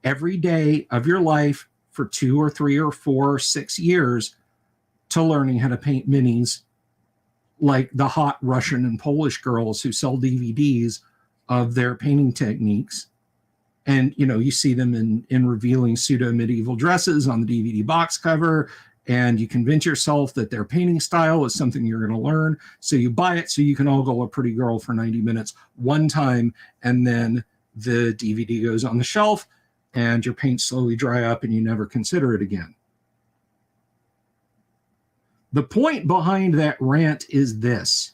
every day of your life for 2 or 3 or 4 or 6 years to learning how to paint minis like the hot Russian and Polish girls who sell DVDs of their painting techniques. And, you know, you see them in revealing pseudo-medieval dresses on the DVD box cover, and you convince yourself that their painting style is something you're going to learn. So you buy it so you can ogle a pretty girl for 90 minutes one time, and then the DVD goes on the shelf, and your paints slowly dry up, and you never consider it again. The point behind that rant is this.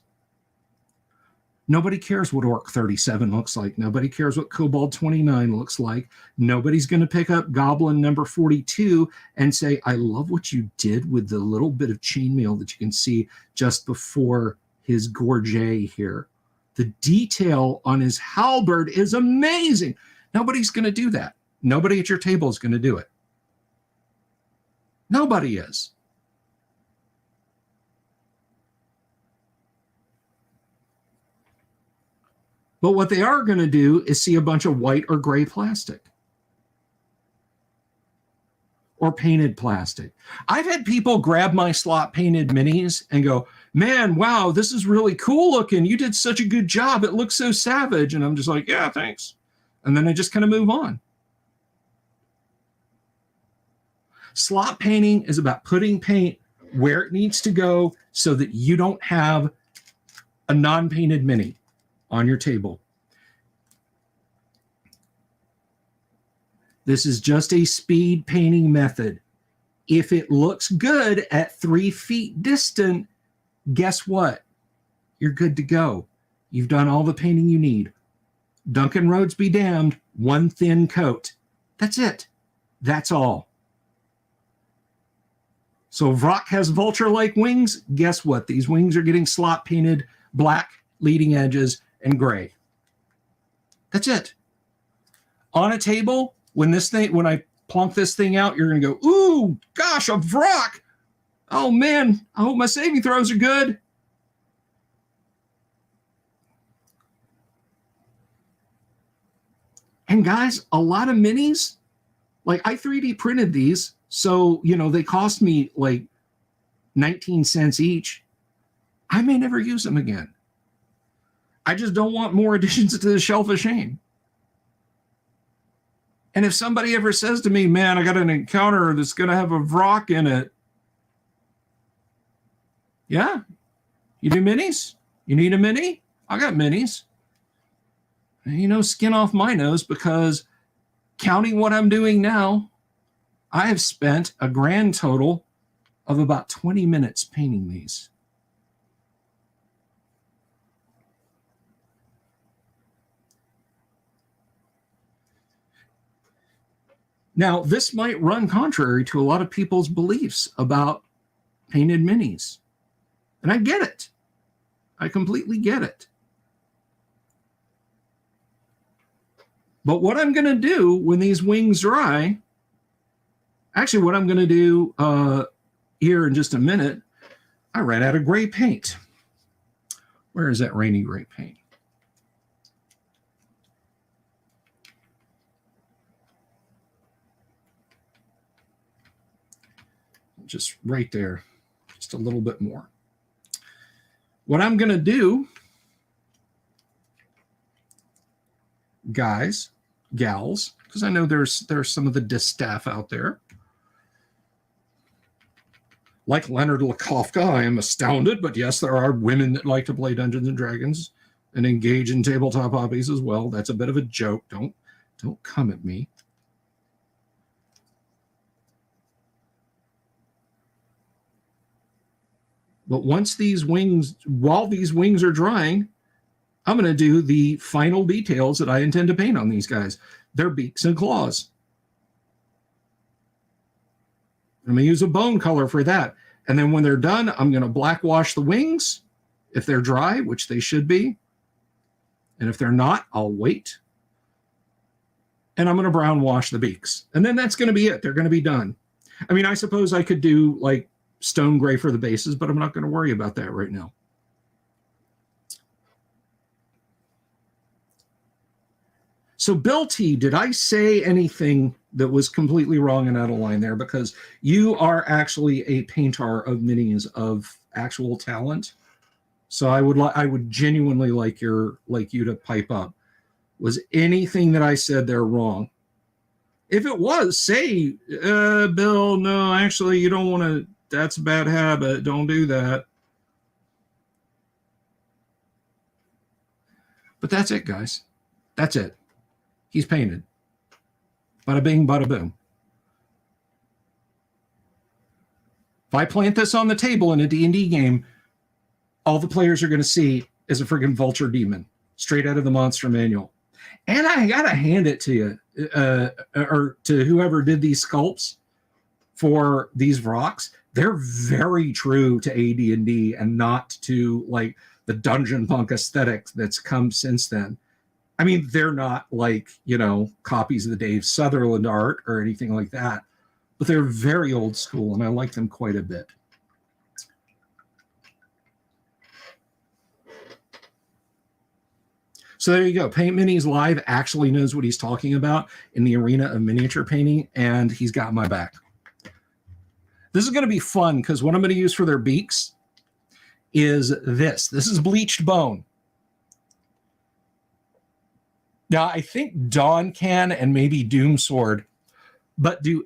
Nobody cares what Orc 37 looks like. Nobody cares what Kobold 29 looks like. Nobody's going to pick up Goblin number 42 and say, I love what you did with the little bit of chainmail that you can see just before his gorget here. The detail on his halberd is amazing. Nobody's going to do that. Nobody at your table is going to do it. Nobody is. But what they are going to do is see a bunch of white or gray plastic or painted plastic. I've had people grab my slot painted minis and go, man, wow, this is really cool looking. You did such a good job. It looks so savage. And I'm just like, yeah, thanks. And then I just kind of move on. Slot painting is about putting paint where it needs to go so that you don't have a non-painted mini on your table. This is just a speed painting method. If it looks good at 3 feet distant, guess what? You're good to go. You've done all the painting you need. Duncan Rhodes be damned, one thin coat. That's it. That's all. So Vrock has vulture-like wings. Guess what? These wings are getting slot painted black leading edges and gray. That's it. On a table, when I plonk this thing out, you're going to go, ooh, gosh, a Vrock. Oh, man, I hope my saving throws are good. And guys, a lot of minis, like I 3D printed these, so, you know, they cost me like 19 cents each. I may never use them again. I just don't want more additions to the shelf of shame. And if somebody ever says to me, man, I got an encounter that's going to have a Vrock in it. Yeah. You do minis? You need a mini? I got minis. And, you know, skin off my nose, because counting what I'm doing now, I have spent a grand total of about 20 minutes painting these. Now, this might run contrary to a lot of people's beliefs about painted minis. And I get it. I completely get it. But what I'm going to do when these wings dry, actually what I'm going to do here in just a minute, I ran out of gray paint. Where is that rainy gray paint? Just right there, just a little bit more. What I'm going to do, guys, gals, because I know there's some of the disc staff out there. Like Leonard Lakofka, I am astounded, but yes, there are women that like to play Dungeons and Dragons and engage in tabletop hobbies as well. That's a bit of a joke. Don't come at me. But once these wings, while these wings are drying, I'm going to do the final details that I intend to paint on these guys. Their beaks and claws. I'm going to use a bone color for that. And then when they're done, I'm going to black wash the wings if they're dry, which they should be. And if they're not, I'll wait. And I'm going to brown wash the beaks. And then that's going to be it. They're going to be done. I mean, I suppose I could do like stone gray for the bases, but I'm not going to worry about that right now. So Bill T, did I say anything that was completely wrong and out of line there? Because you are actually a painter of minis of actual talent. So I would genuinely like you to pipe up. Was anything that I said there wrong? If it was, say, Bill, no, actually you don't want to, that's a bad habit. Don't do that. But that's it, guys. That's it. He's painted. Bada bing, bada boom. If I plant this on the table in a D&D game, all the players are going to see is a friggin' vulture demon straight out of the monster manual. And I got to hand it to you, or to whoever did these sculpts for these rocks. They're very true to AD&D and not to like the dungeon punk aesthetic that's come since then. I mean, they're not like, copies of the Dave Sutherland art or anything like that, but they're very old school and I like them quite a bit. So there you go. Paint Minis Live actually knows what he's talking about in the arena of miniature painting, and he's got my back. This is going to be fun because what I'm going to use for their beaks is this. This is bleached bone. Now, I think Dawn can and maybe Doom Sword, but do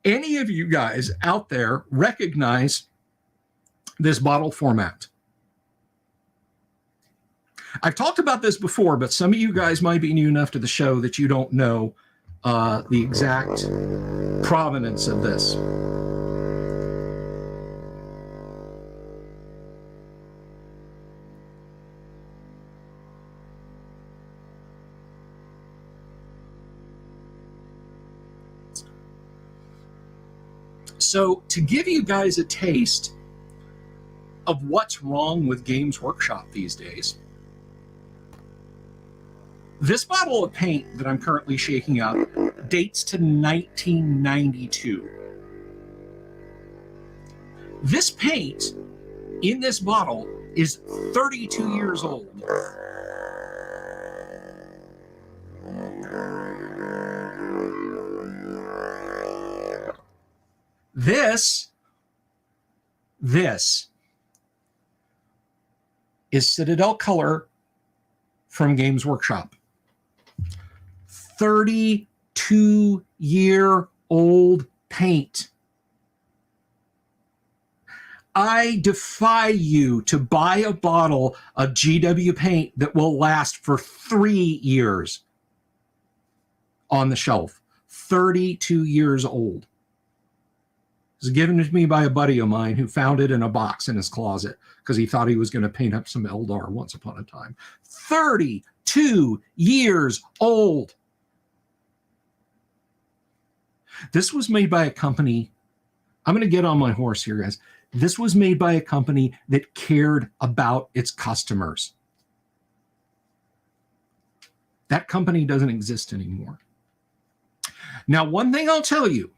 any of you guys out there recognize this bottle format? I've talked about this before, but some of you guys might be new enough to the show that you don't know the exact provenance of this. So to give you guys a taste of what's wrong with Games Workshop these days, this bottle of paint that I'm currently shaking up dates to 1992. This paint in this bottle is 32 years old. This is Citadel Color from Games Workshop. 32-year-old paint. I defy you to buy a bottle of GW paint that will last for 3 years on the shelf. 32 years old. It was given to me by a buddy of mine who found it in a box in his closet because he thought he was going to paint up some Eldar once upon a time. 32 years old. This was made by a company. I'm going to get on my horse here, guys. This was made by a company that cared about its customers. That company doesn't exist anymore. Now, one thing I'll tell you,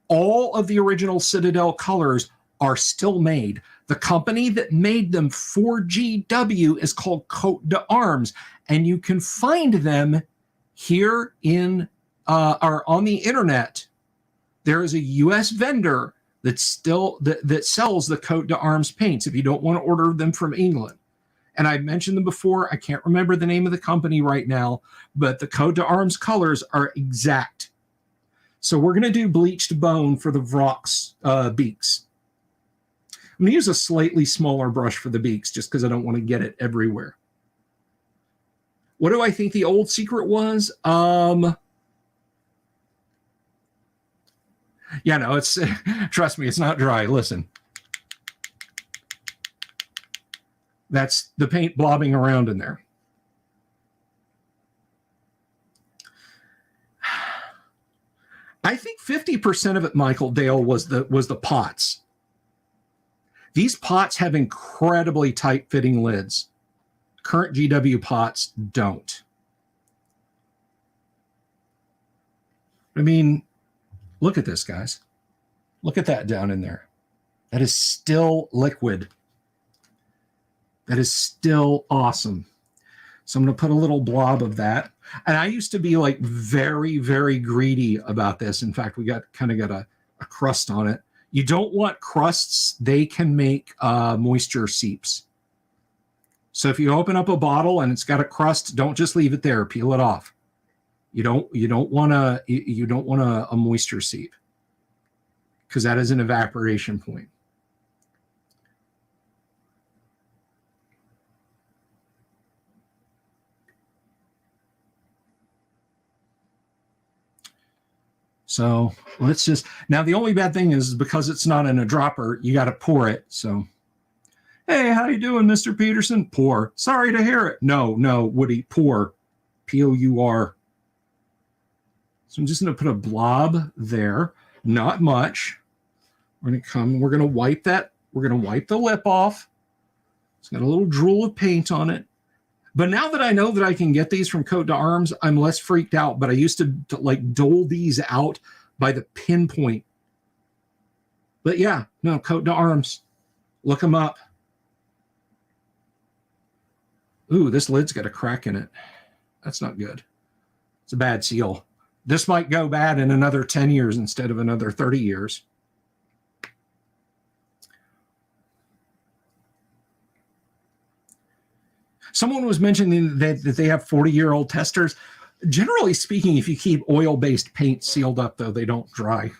all of the original Citadel colors are still made. The company that made them for GW is called Cote d'Arms, and you can find them here in or on the internet. There is a U.S. vendor that sells the Cote d'Arms paints if you don't want to order them from England. And I mentioned them before. I can't remember the name of the company right now, but the Cote d'Arms colors are exact. So we're going to do bleached bone for the Vrox beaks. I'm going to use a slightly smaller brush for the beaks just because I don't want to get it everywhere. What do I think the old secret was? Yeah, no, it's, trust me, it's not dry. Listen. That's the paint blobbing around in there. I think 50% of it, Michael Dale, was the pots. These pots have incredibly tight-fitting lids. Current GW pots don't. I mean, look at this, guys. Look at that down in there. That is still liquid. That is still awesome. So I'm going to put a little blob of that. And I used to be like very, very greedy about this. In fact, we got a crust on it. You don't want crusts. They can make moisture seeps. So if you open up a bottle and it's got a crust, don't just leave it there. Peel it off. You don't want a moisture seep, because that is an evaporation point. So let's just, now the only bad thing is because it's not in a dropper, you got to pour it. So, hey, how you doing, Mr. Peterson? Pour. Sorry to hear it. No, Woody, pour. P-O-U-R. So I'm just going to put a blob there. Not much. We're going to wipe that. We're going to wipe the lip off. It's got a little drool of paint on it. But now that I know that I can get these from Cote d'Arms, I'm less freaked out. But I used to like dole these out by the pinpoint. But yeah, no, Cote d'Arms. Look them up. Ooh, this lid's got a crack in it. That's not good. It's a bad seal. This might go bad in another 10 years instead of another 30 years. Someone was mentioning that they have 40-year-old testers. Generally speaking, if you keep oil-based paint sealed up, though, they don't dry.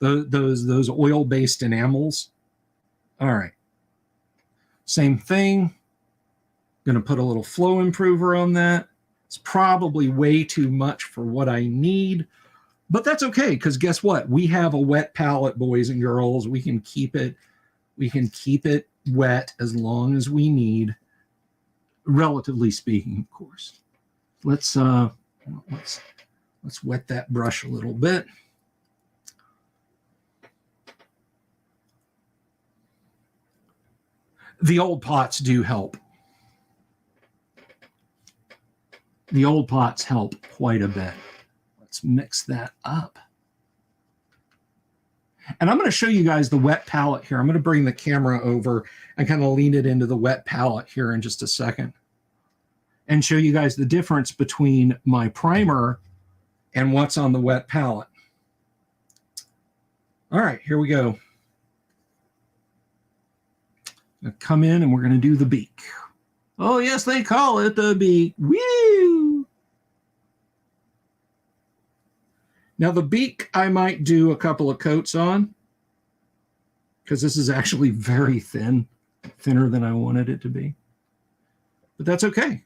Those oil-based enamels. All right. Same thing. Going to put a little flow improver on that. It's probably way too much for what I need, but that's okay, because guess what? We have a wet palette, boys and girls. We can keep it wet as long as we need. Relatively speaking, of course. Let's wet that brush a little bit. The old pots do help. The old pots help quite a bit. Let's mix that up. And I'm going to show you guys the wet palette here. I'm going to bring the camera over and kind of lean it into the wet palette here in just a second and show you guys the difference between my primer and what's on the wet palette. All right, here we go. I'm going to come in and we're going to do the beak. Oh, yes, they call it the beak. Woo! Now, the beak, I might do a couple of coats on, because this is actually very thin, thinner than I wanted it to be. But that's okay.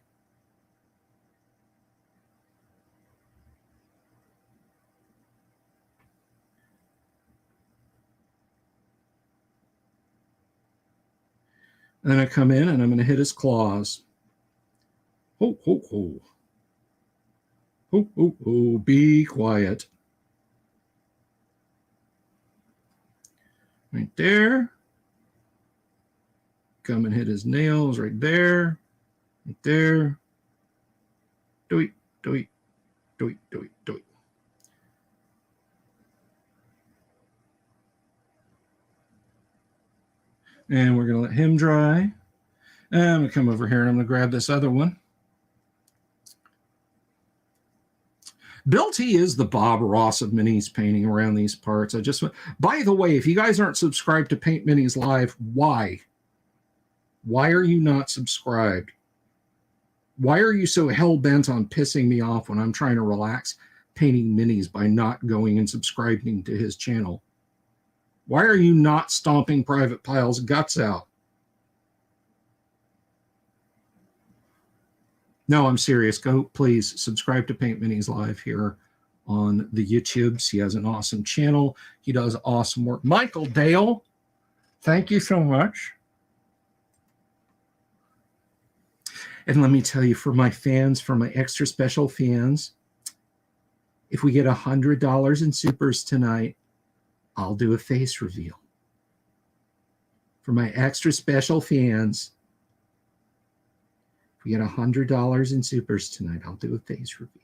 And then I come in and I'm going to hit his claws. Ho, ho, ho. Ho, ho, ho. Be quiet. Right there. Come and hit his nails right there. Right there. Doit, doit, doit, doit, doit. And we're going to let him dry. And I'm going to come over here and I'm going to grab this other one. Bill T is the Bob Ross of minis painting around these parts. By the way, if you guys aren't subscribed to Paint Minis Live, why? Why are you not subscribed? Why are you so hell-bent on pissing me off when I'm trying to relax painting minis by not going and subscribing to his channel? Why are you not stomping Private Pile's guts out? No, I'm serious. Go, please, subscribe to Paint Minis Live here on the YouTubes. He has an awesome channel. He does awesome work. Michael Dale, thank you so much. And let me tell you, for my fans, for my extra special fans, if we get $100 in supers tonight, I'll do a face reveal. For my extra special fans, if we get $100 in supers tonight, I'll do a face reveal.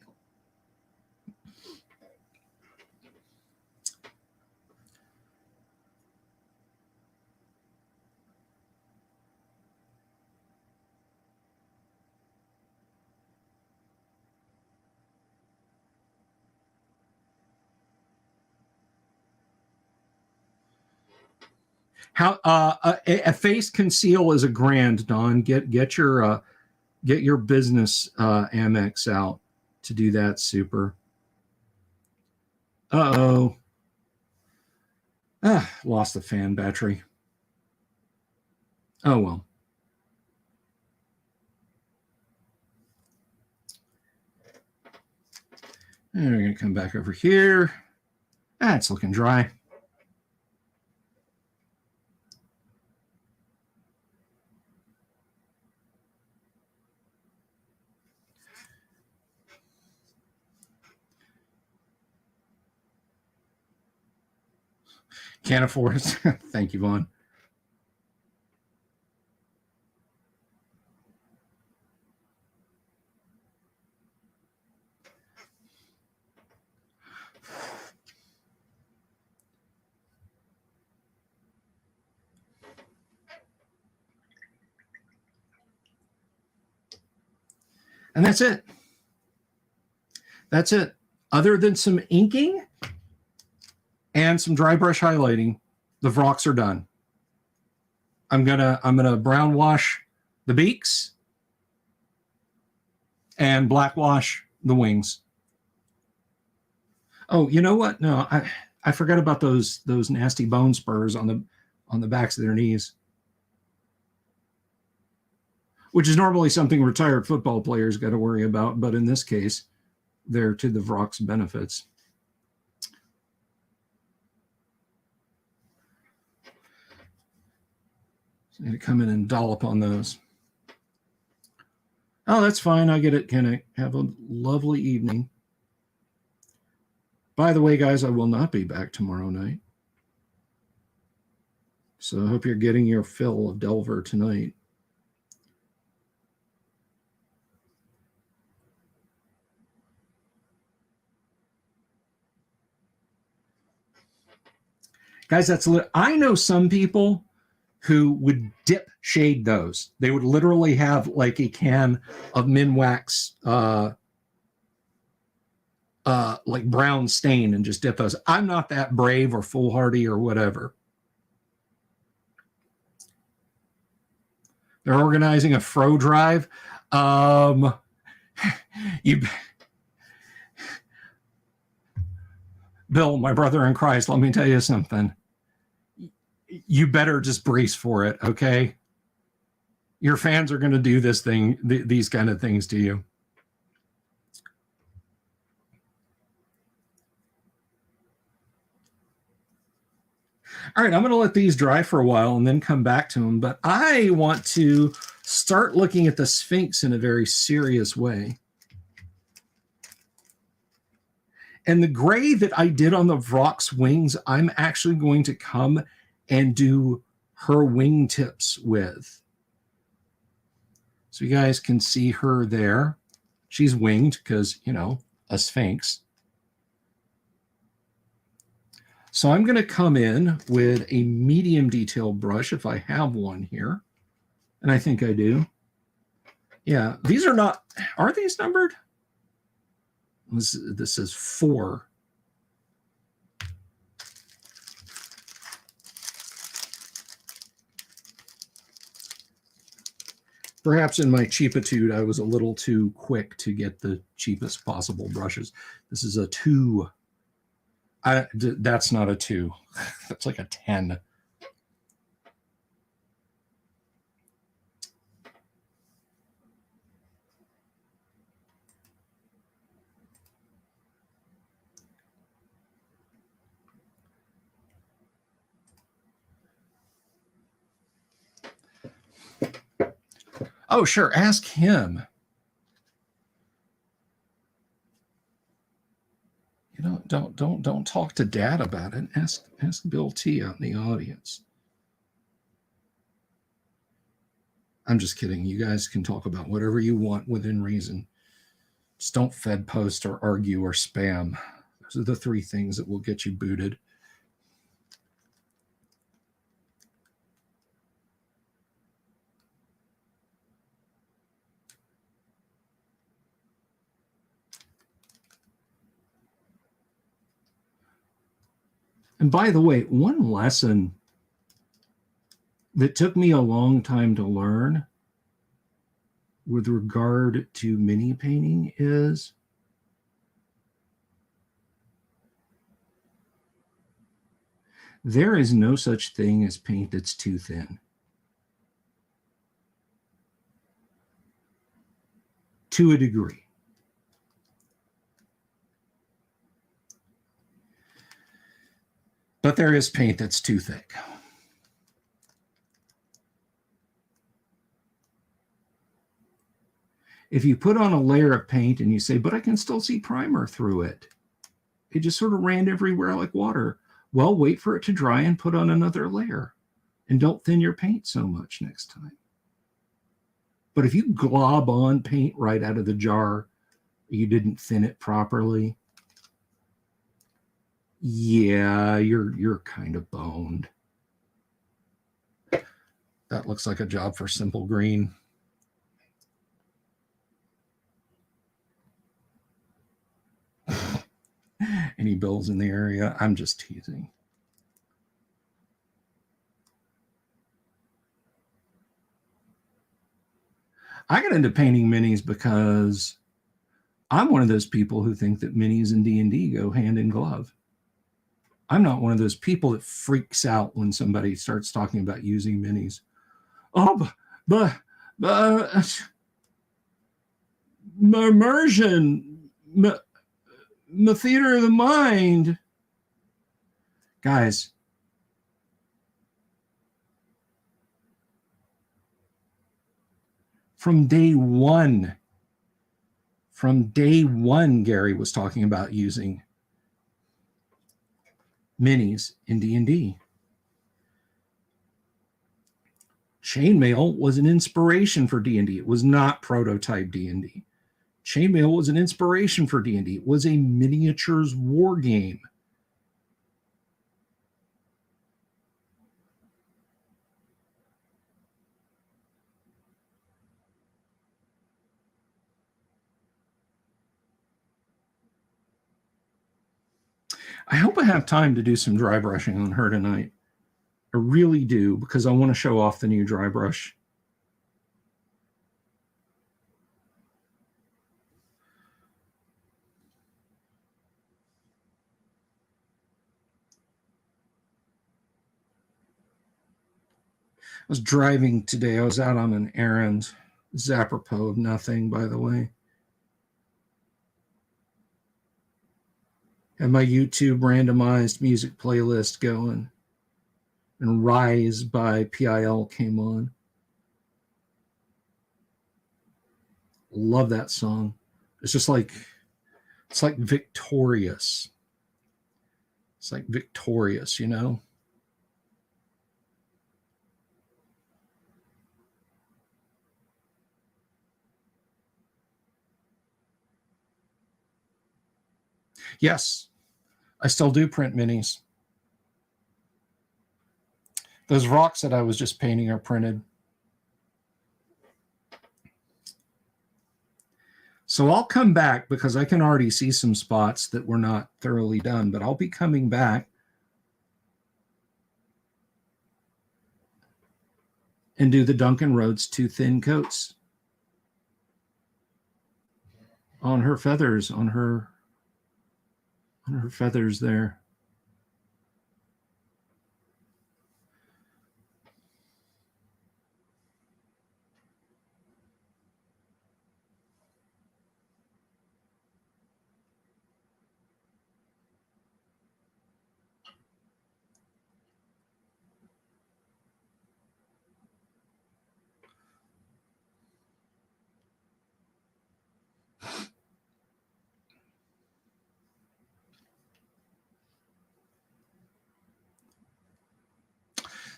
How a face conceal is a grand, Don. Get your business Amex out to do that. Super. Uh-oh. Lost the fan battery. Oh well. And we're gonna come back over here. It's looking dry. Can't afford it. Thank you, Vaughn. And that's it. That's it. Other than some inking and some dry brush highlighting, the Vrocs are done. I'm gonna brown wash the beaks and black wash the wings. Oh, you know what? No, I forgot about those nasty bone spurs on the backs of their knees, which is normally something retired football players got to worry about, but in this case, they're to the Vrocs' benefits. So I'm going to come in and dollop on those. Oh, that's fine. I get it. Can I have a lovely evening? By the way, guys, I will not be back tomorrow night. So I hope you're getting your fill of Delver tonight. Guys, I know some people who would dip shade those. They would literally have like a can of Minwax like brown stain and just dip those. I'm not that brave or foolhardy or whatever. They're organizing a fro drive. Bill, my brother in Christ, let me tell you something. You better just brace for it, okay? Your fans are going to do these kind of things to you. All right, I'm going to let these dry for a while and then come back to them, but I want to start looking at the Sphinx in a very serious way. And the gray that I did on the Vrocs wings, I'm actually going to come and do her wingtips with. So you guys can see her there. She's winged because, you know, a sphinx. So I'm going to come in with a medium detail brush if I have one here. And I think I do. Yeah, these are not, are these numbered? This is 4. Perhaps in my cheapitude, I was a little too quick to get the cheapest possible brushes. This is a 2. That's not a 2. That's like a 10. Oh, sure. Ask him. You know, don't talk to Dad about it. Ask Bill T out in the audience. I'm just kidding. You guys can talk about whatever you want within reason. Just don't fed post or argue or spam. Those are the 3 things that will get you booted. And by the way, one lesson that took me a long time to learn with regard to mini painting is there is no such thing as paint that's too thin. To a degree. But there is paint that's too thick. If you put on a layer of paint and you say, but I can still see primer through it, it just sort of ran everywhere like water. Well, wait for it to dry and put on another layer. And don't thin your paint so much next time. But if you glob on paint right out of the jar, you didn't thin it properly, yeah, you're kind of boned. That looks like a job for Simple Green. Any bills in the area? I'm just teasing. I got into painting minis because I'm one of those people who think that minis and D&D go hand in glove. I'm not one of those people that freaks out when somebody starts talking about using minis. Oh, but immersion, the theater of the mind. Guys, from day one, Gary was talking about using minis in D&D. Chainmail was an inspiration for D&D. It was not prototype D&D. Chainmail was an inspiration for D&D. It was a miniatures war game. I hope I have time to do some dry brushing on her tonight. I really do, because I want to show off the new dry brush. I was driving today. I was out on an errand. It's apropos of nothing, by the way. Had my YouTube randomized music playlist going, and Rise by PIL came on. Love that song. It's just like, it's like victorious. It's like victorious, you know? Yes, I still do print minis. Those rocks that I was just painting are printed. So I'll come back because I can already see some spots that were not thoroughly done, but I'll be coming back and do the Duncan Rhodes 2 thin coats on her feathers, on her feathers there.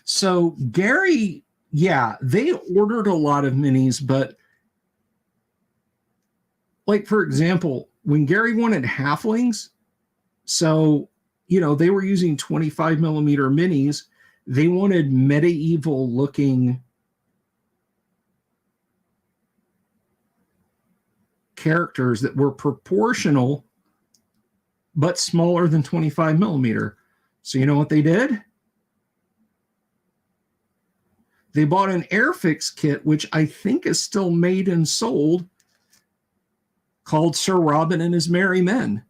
So Gary, yeah, they ordered a lot of minis, but like, for example, when Gary wanted halflings, so, they were using 25 millimeter minis. They wanted medieval looking characters that were proportional, but smaller than 25 millimeter. So you know what they did? They bought an Airfix kit, which I think is still made and sold, called Sir Robin and His Merry Men.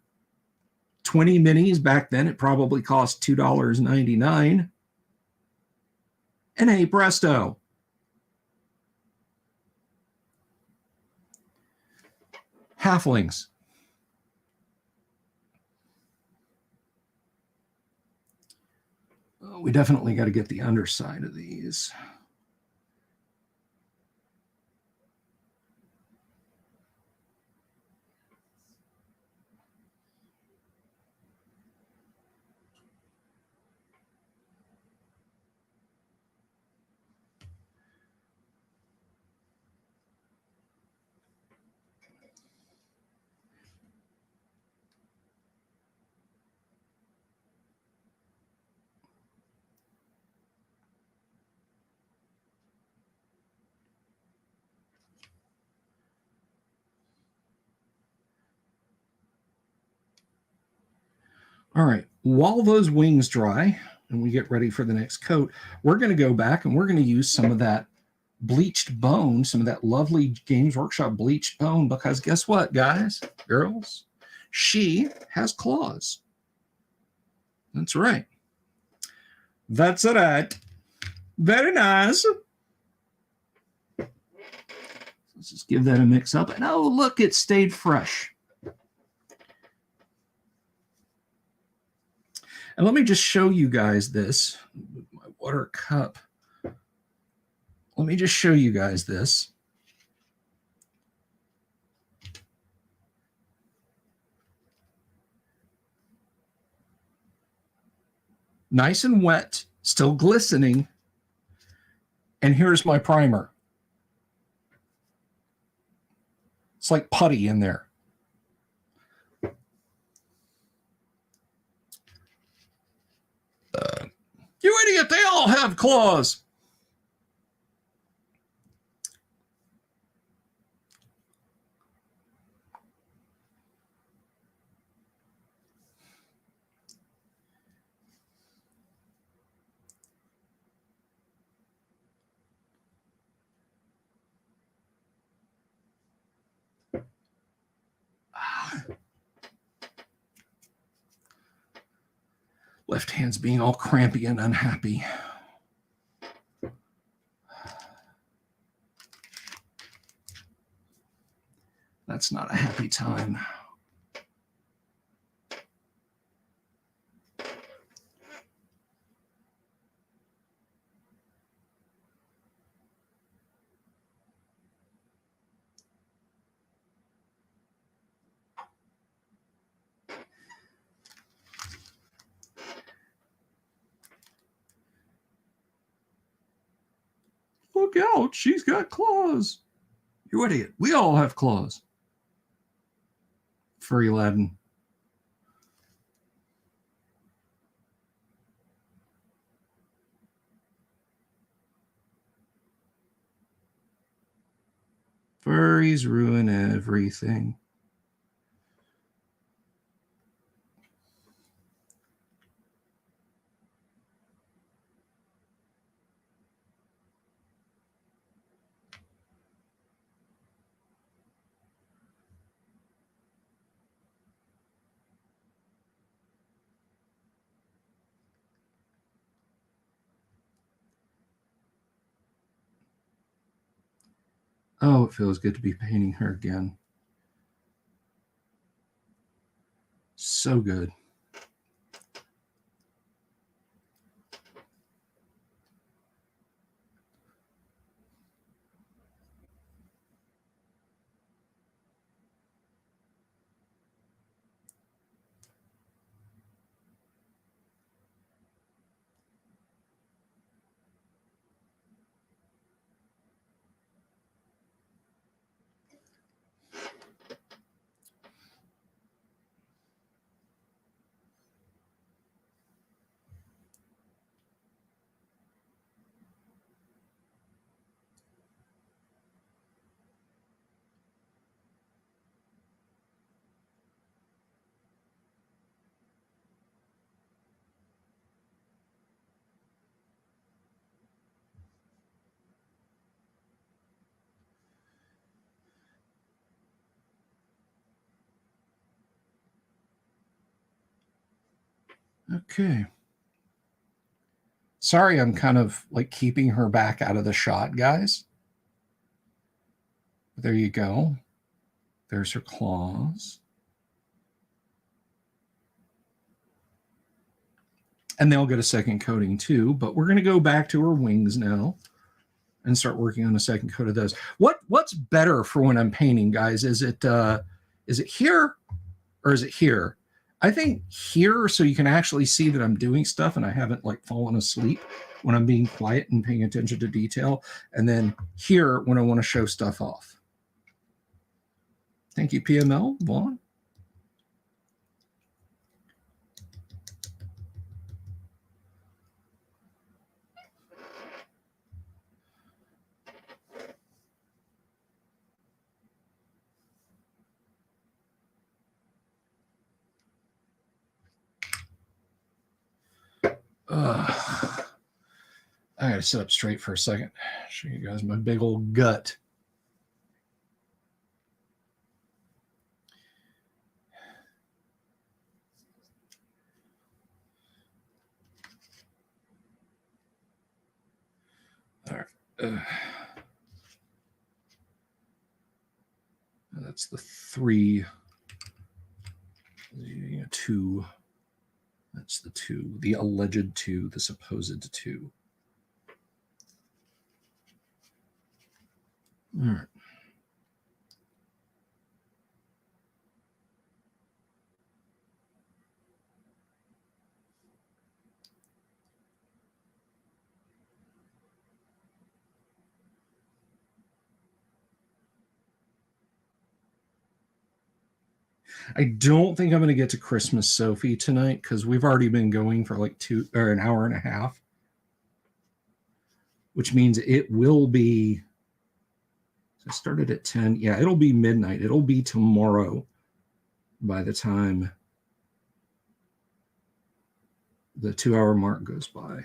20 minis back then. It probably cost $2.99. And hey, presto. Halflings. We definitely got to get the underside of these. All right, while those wings dry and we get ready for the next coat, we're going to go back and we're going to use some of that bleached bone, some of that lovely Games Workshop bleached bone, because guess what, guys, girls? She has claws. That's right. That's right. Very nice. Let's just give that a mix up. And oh, look, it stayed fresh. And let me just show you guys this. My water cup. Let me just show you guys this. Nice and wet, still glistening. And here's my primer. It's like putty in there. You idiot, they all have claws. Left hand's being all crampy and unhappy. That's not a happy time. Look out, she's got claws. You idiot, we all have claws. Furry Aladdin. Furries ruin everything. Oh, it feels good to be painting her again. So good. Okay. Sorry, I'm kind of like keeping her back out of the shot, guys. There you go. There's her claws. And they'll get a second coating too, but we're going to go back to her wings now and start working on a second coat of those. What's better for when I'm painting, guys? Is it here or is it here? I think here, so you can actually see that I'm doing stuff and I haven't like fallen asleep when I'm being quiet and paying attention to detail. And then here when I want to show stuff off. Thank you, PML, Vaughn. I gotta sit up straight for a second. Show you guys my big old gut. All right. That's the 3. 2. That's the 2. The alleged 2. The supposed 2. All right. I don't think I'm going to get to Christmas Sophie tonight because we've already been going for like an hour and a half, which means it will be. I started at 10. Yeah, it'll be midnight. It'll be tomorrow by the time the 2-hour mark goes by.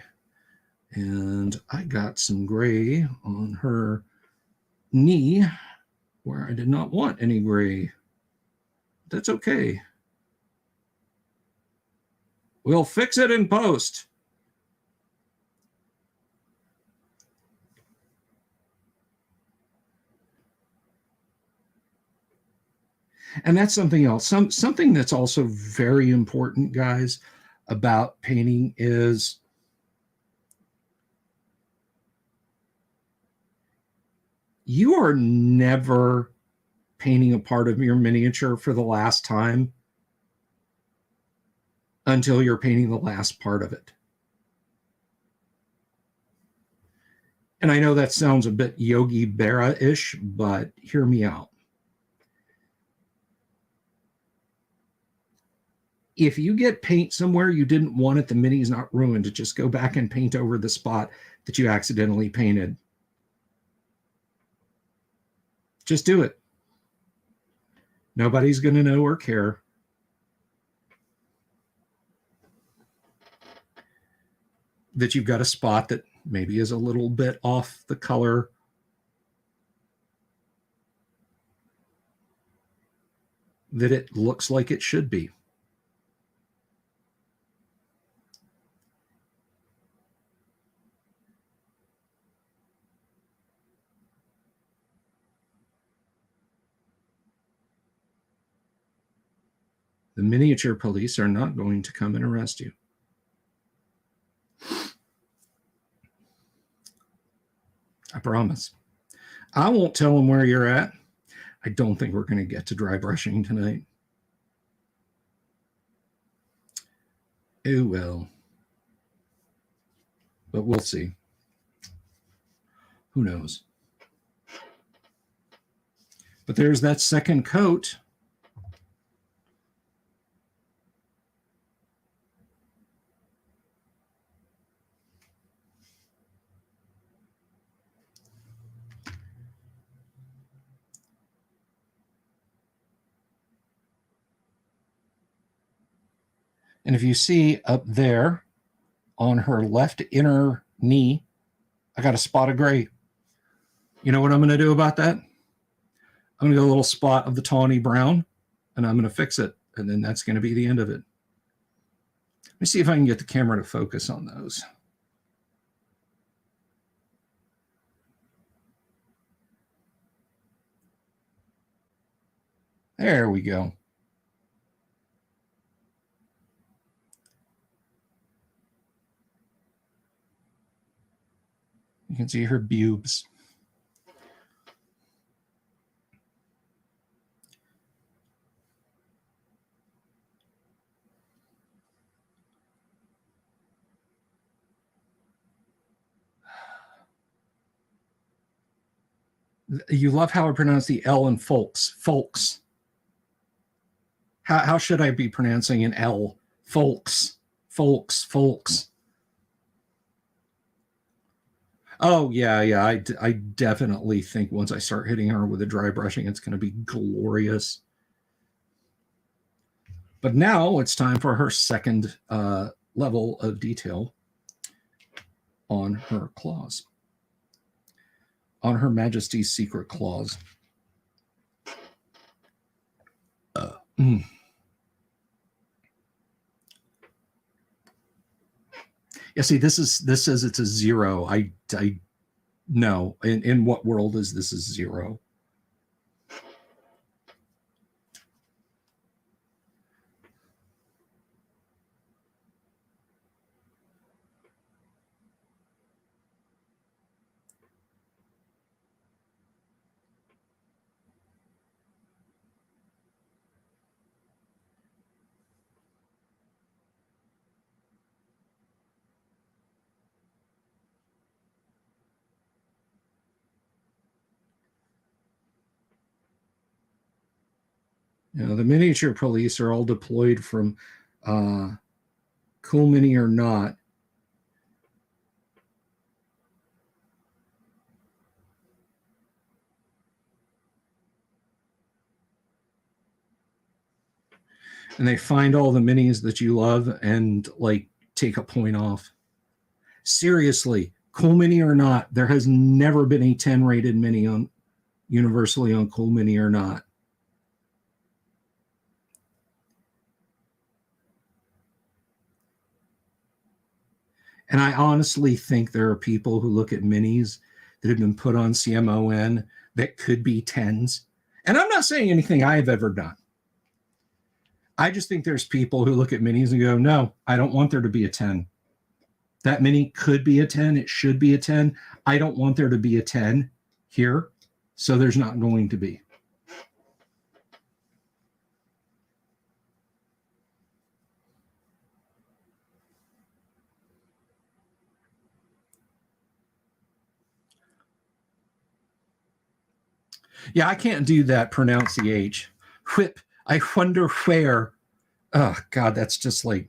And I got some gray on her knee where I did not want any gray. That's okay. We'll fix it in post. And that's something else. Something that's also very important, guys, about painting is you are never painting a part of your miniature for the last time until you're painting the last part of it. And I know that sounds a bit Yogi Berra-ish, but hear me out. If you get paint somewhere you didn't want it, the mini is not ruined. Just go back and paint over the spot that you accidentally painted. Just do it. Nobody's going to know or care. That you've got a spot that maybe is a little bit off the color. That it looks like it should be. The miniature police are not going to come and arrest you. I promise. I won't tell them where you're at. I don't think we're going to get to dry brushing tonight. Oh, well. But we'll see. Who knows? But there's that second coat. And if you see up there on her left inner knee, I got a spot of gray. You know what I'm going to do about that? I'm going to go a little spot of the tawny brown, and I'm going to fix it. And then that's going to be the end of it. Let me see if I can get the camera to focus on those. There we go. You can see her pubes. You love how I pronounce the L in folks. Folks. How should I be pronouncing an L? Folks. Folks. Folks. Oh, yeah. I definitely think once I start hitting her with a dry brushing, it's going to be glorious. But now it's time for her second level of detail on her claws. On Her Majesty's secret claws. Yeah, see, this says it's a 0. I no. In what world is this a 0? You know, the miniature police are all deployed from Cool Mini or not. And they find all the minis that you love and like take a point off. Seriously, Cool Mini or not, there has never been a 10 rated mini on universally on Cool Mini or not. And I honestly think there are people who look at minis that have been put on CMON that could be 10s. And I'm not saying anything I've ever done. I just think there's people who look at minis and go, no, I don't want there to be a 10. That mini could be a 10. It should be a 10. I don't want there to be a 10 here. So there's not going to be. Yeah, I can't do that. Pronounce the H. Whip. I wonder where. Oh, God, that's just like.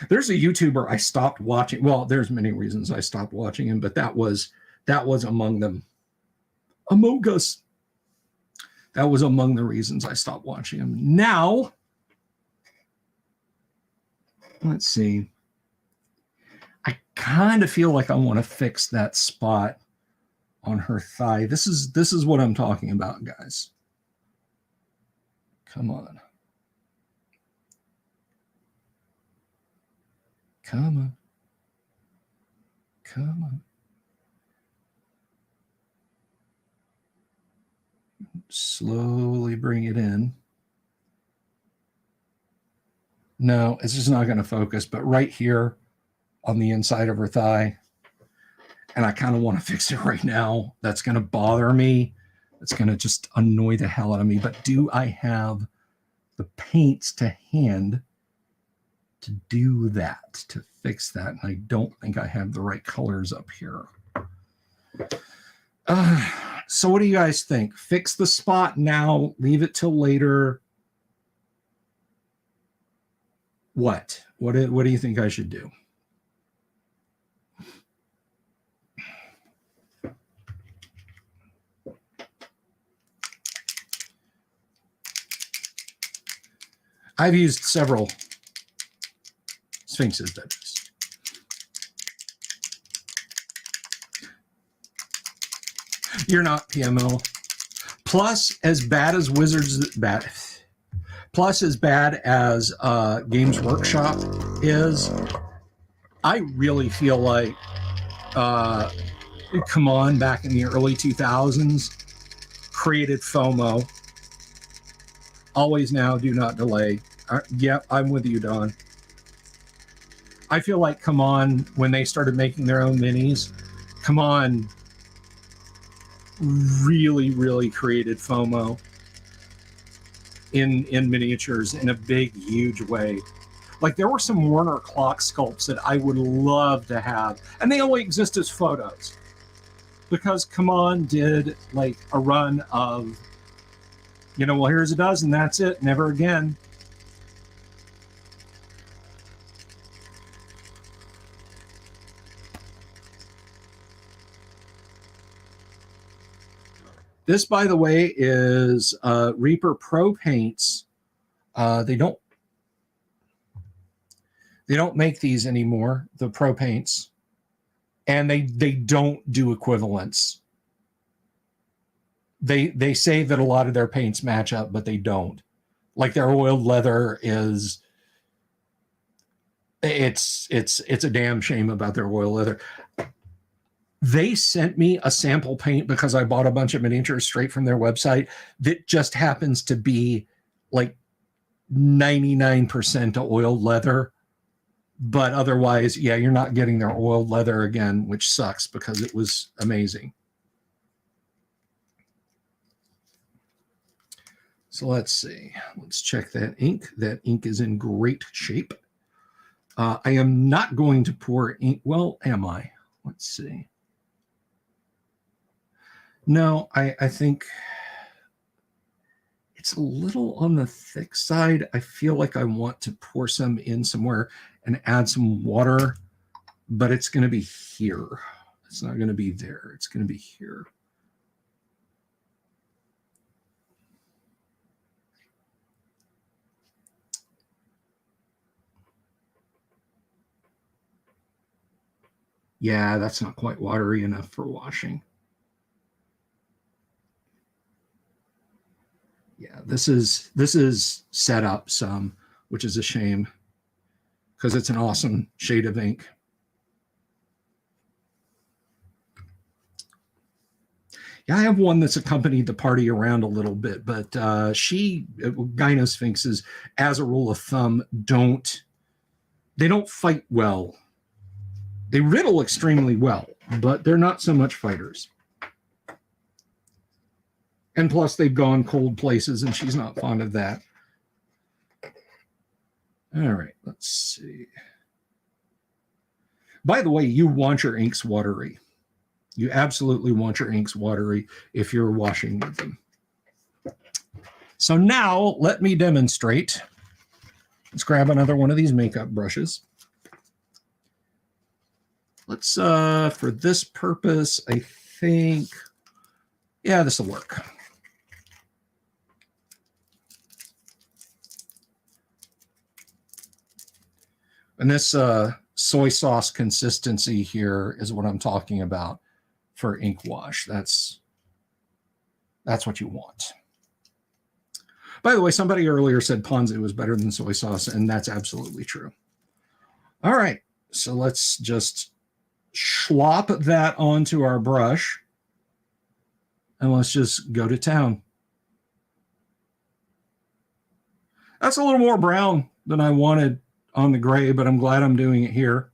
There's a YouTuber I stopped watching. Well, there's many reasons I stopped watching him, but that was among them. Among Us. That was among the reasons I stopped watching him. Now, let's see. I kind of feel like I want to fix that spot on her thigh. This is what I'm talking about, guys. Come on. Come on. Come on. Slowly bring it in. No, it's just not going to focus, but right here on the inside of her thigh, and I kind of want to fix it right now. That's going to bother me. It's going to just annoy the hell out of me. But do I have the paints to hand to do that, to fix that? And I don't think I have the right colors up here. So what do you guys think? Fix the spot now, leave it till later. What do you think I should do? I've used several Sphinxes Duchess. You're not PMO. Plus, as bad as Games Workshop is, I really feel like Come On back in the early 2000s created FOMO. Always now, do not delay. Yeah, I'm with you, Don. I feel like Come On, when they started making their own minis, Come On really, really created FOMO in miniatures in a big, huge way. Like, there were some Warner clock sculpts that I would love to have, and they only exist as photos because Come On did like a run of, you know, well, here's a dozen, that's it, never again. This, by the way, is Reaper Pro paints. They don't make these anymore, the Pro paints, and they don't do equivalents. They say that a lot of their paints match up, but they don't. Like, their oiled leather is, it's a damn shame about their oil leather. They sent me a sample paint because I bought a bunch of miniatures straight from their website that just happens to be like 99% oiled leather. But otherwise, yeah, you're not getting their oiled leather again, which sucks because it was amazing. So let's see. Let's check that ink. That ink is in great shape. I am not going to pour ink. Well, am I? Let's see. No, I think it's a little on the thick side. I feel like I want to pour some in somewhere and add some water, but it's going to be here. It's not going to be there. It's going to be here. Yeah, that's not quite watery enough for washing. Yeah, this is set up some, which is a shame because it's an awesome shade of ink. Yeah, I have one that's accompanied the party around a little bit, but Gyno Sphinxes, as a rule of thumb, they don't fight well. They riddle extremely well, but they're not so much fighters. And plus, they've gone cold places, and she's not fond of that. All right, let's see. By the way, you want your inks watery. You absolutely want your inks watery if you're washing with them. So now, let me demonstrate. Let's grab another one of these makeup brushes. Let's, for this purpose, I think, yeah, this will work. And this soy sauce consistency here is what I'm talking about for ink wash. That's what you want. By the way, somebody earlier said Ponzu was better than soy sauce, and that's absolutely true. All right, so let's just slop that onto our brush, and let's just go to town. That's a little more brown than I wanted on the gray, but I'm glad I'm doing it here.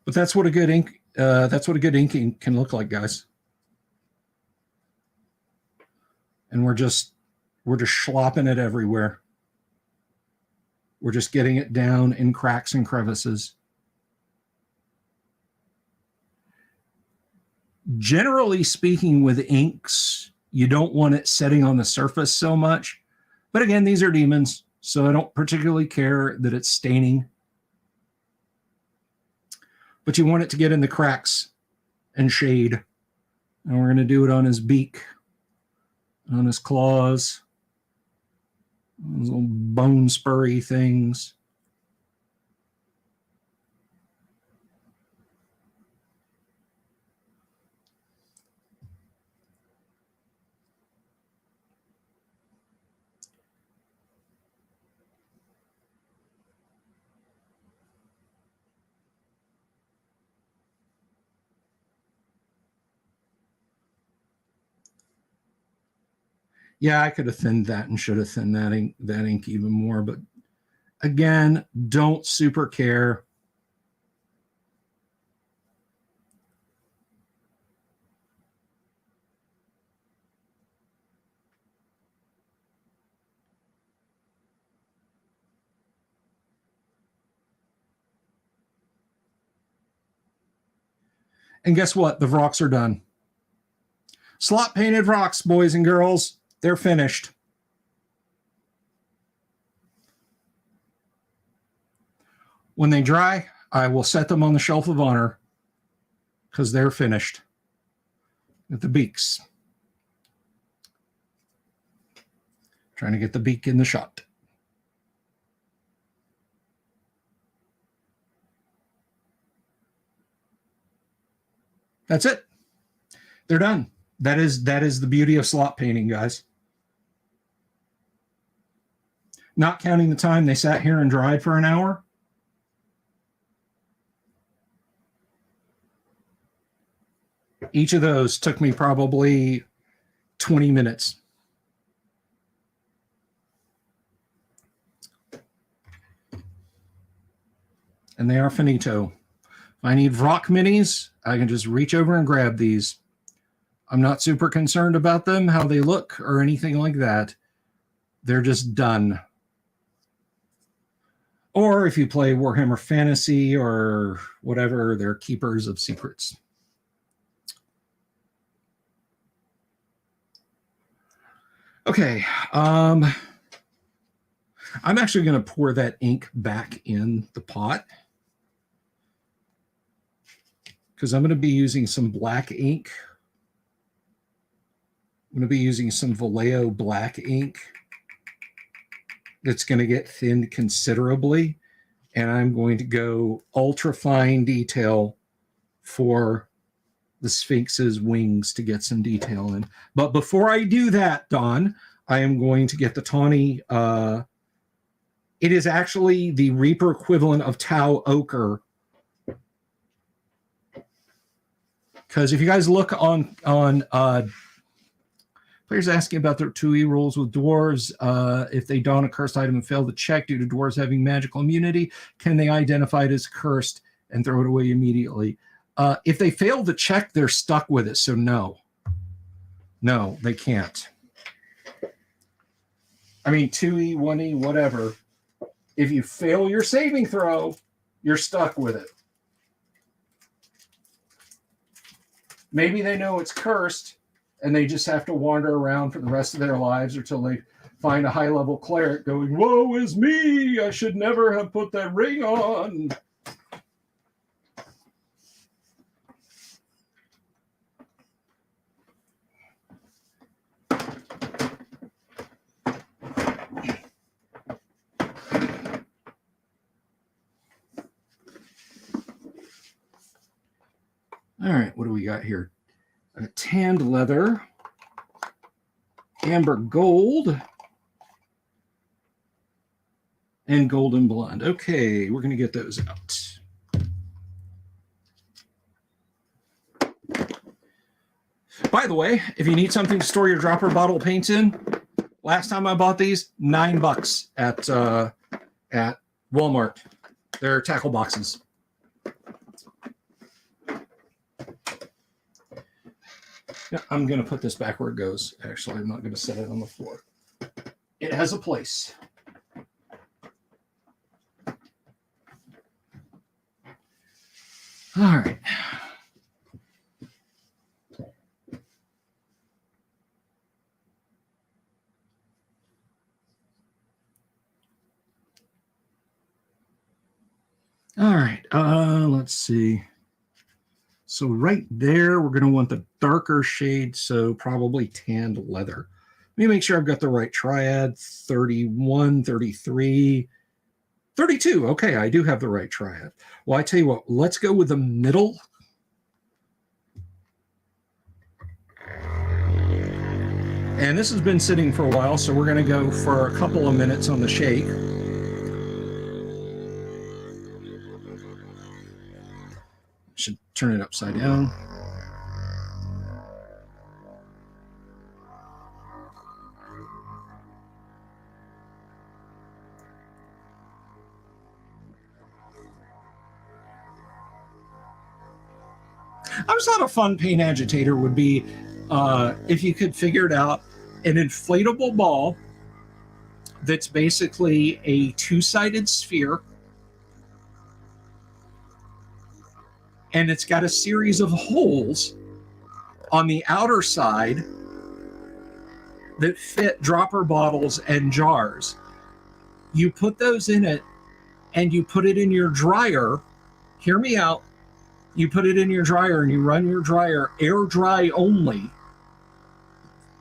But that's what a good ink. That's what a good inking can look like, guys. And we're just slopping it everywhere. We're just getting it down in cracks and crevices. Generally speaking, with inks, you don't want it setting on the surface so much. But again, these are demons, so I don't particularly care that it's staining. But you want it to get in the cracks and shade. And we're going to do it on his beak, on his claws, those little bone spurry things. Yeah, I could have thinned that and should have thinned that ink even more. But again, don't super care. And guess what? The Vrocs are done. Slot painted Vrocs, boys and girls. They're finished. When they dry, I will set them on the shelf of honor because they're finished with the beaks. Trying to get the beak in the shot. That's it. They're done. That is the beauty of slot painting, guys. Not counting the time they sat here and dried for an hour. Each of those took me probably 20 minutes. And they are finito. If I need Vroc minis, I can just reach over and grab these. I'm not super concerned about them, how they look, or anything like that. They're just done. Or if you play Warhammer Fantasy or whatever, they're keepers of secrets. Okay. I'm actually going to pour that ink back in the pot because I'm going to be using some black ink. I'm going to be using some Vallejo black ink that's going to get thinned considerably. And I'm going to go ultra fine detail for the Sphinx's wings to get some detail in. But before I do that, Don, I am going to get the tawny. It is actually the Reaper equivalent of Tau Ochre. Because if you guys look on players asking about their 2E rules with dwarves, if they don a cursed item and fail to check due to dwarves having magical immunity, can they identify it as cursed and throw it away immediately? If they fail to check, they're stuck with it. So no, they can't. I mean, 2E, 1E, whatever. If you fail your saving throw, you're stuck with it. Maybe they know it's cursed, and they just have to wander around for the rest of their lives until they find a high-level cleric going, "Woe is me! I should never have put that ring on." All right, what do we got here? A tanned leather, amber gold, and golden blonde. Okay, we're going to get those out. By the way, if you need something to store your dropper bottle paints in, last time I bought these, $9 at Walmart. They're tackle boxes. Yeah, I'm going to put this back where it goes. Actually, I'm not going to set it on the floor. It has a place. All right. All right. Let's see. So right there, we're going to want the darker shade, so probably tanned leather. Let me make sure I've got the right triad. 31, 33, 32. Okay, I do have the right triad. Well, I tell you what, let's go with the middle. And this has been sitting for a while, so we're going to go for a couple of minutes on the shake. Should turn it upside down. I always thought a fun paint agitator would be if you could figure it out, an inflatable ball that's basically a two-sided sphere, and it's got a series of holes on the outer side that fit dropper bottles and jars. You put those in it, and you put it in your dryer. Hear me out. You put it in your dryer, and you run your dryer air dry only.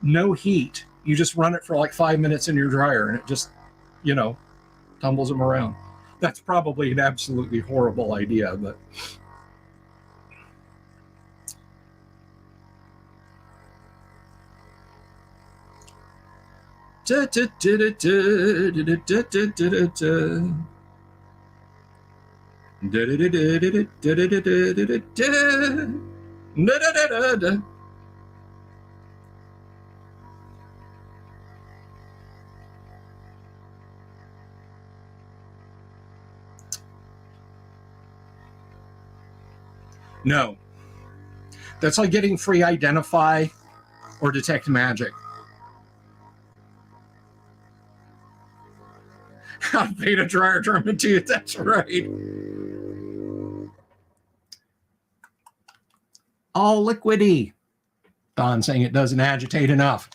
No heat. You just run it for like 5 minutes in your dryer, and it just, tumbles them around. That's probably an absolutely horrible idea, but... Da, da, da, da, da, da, da, da, da, da. No. That's like getting free identify or detect magic. Beta dryer German tooth, that's right. All liquidy. Don saying it doesn't agitate enough.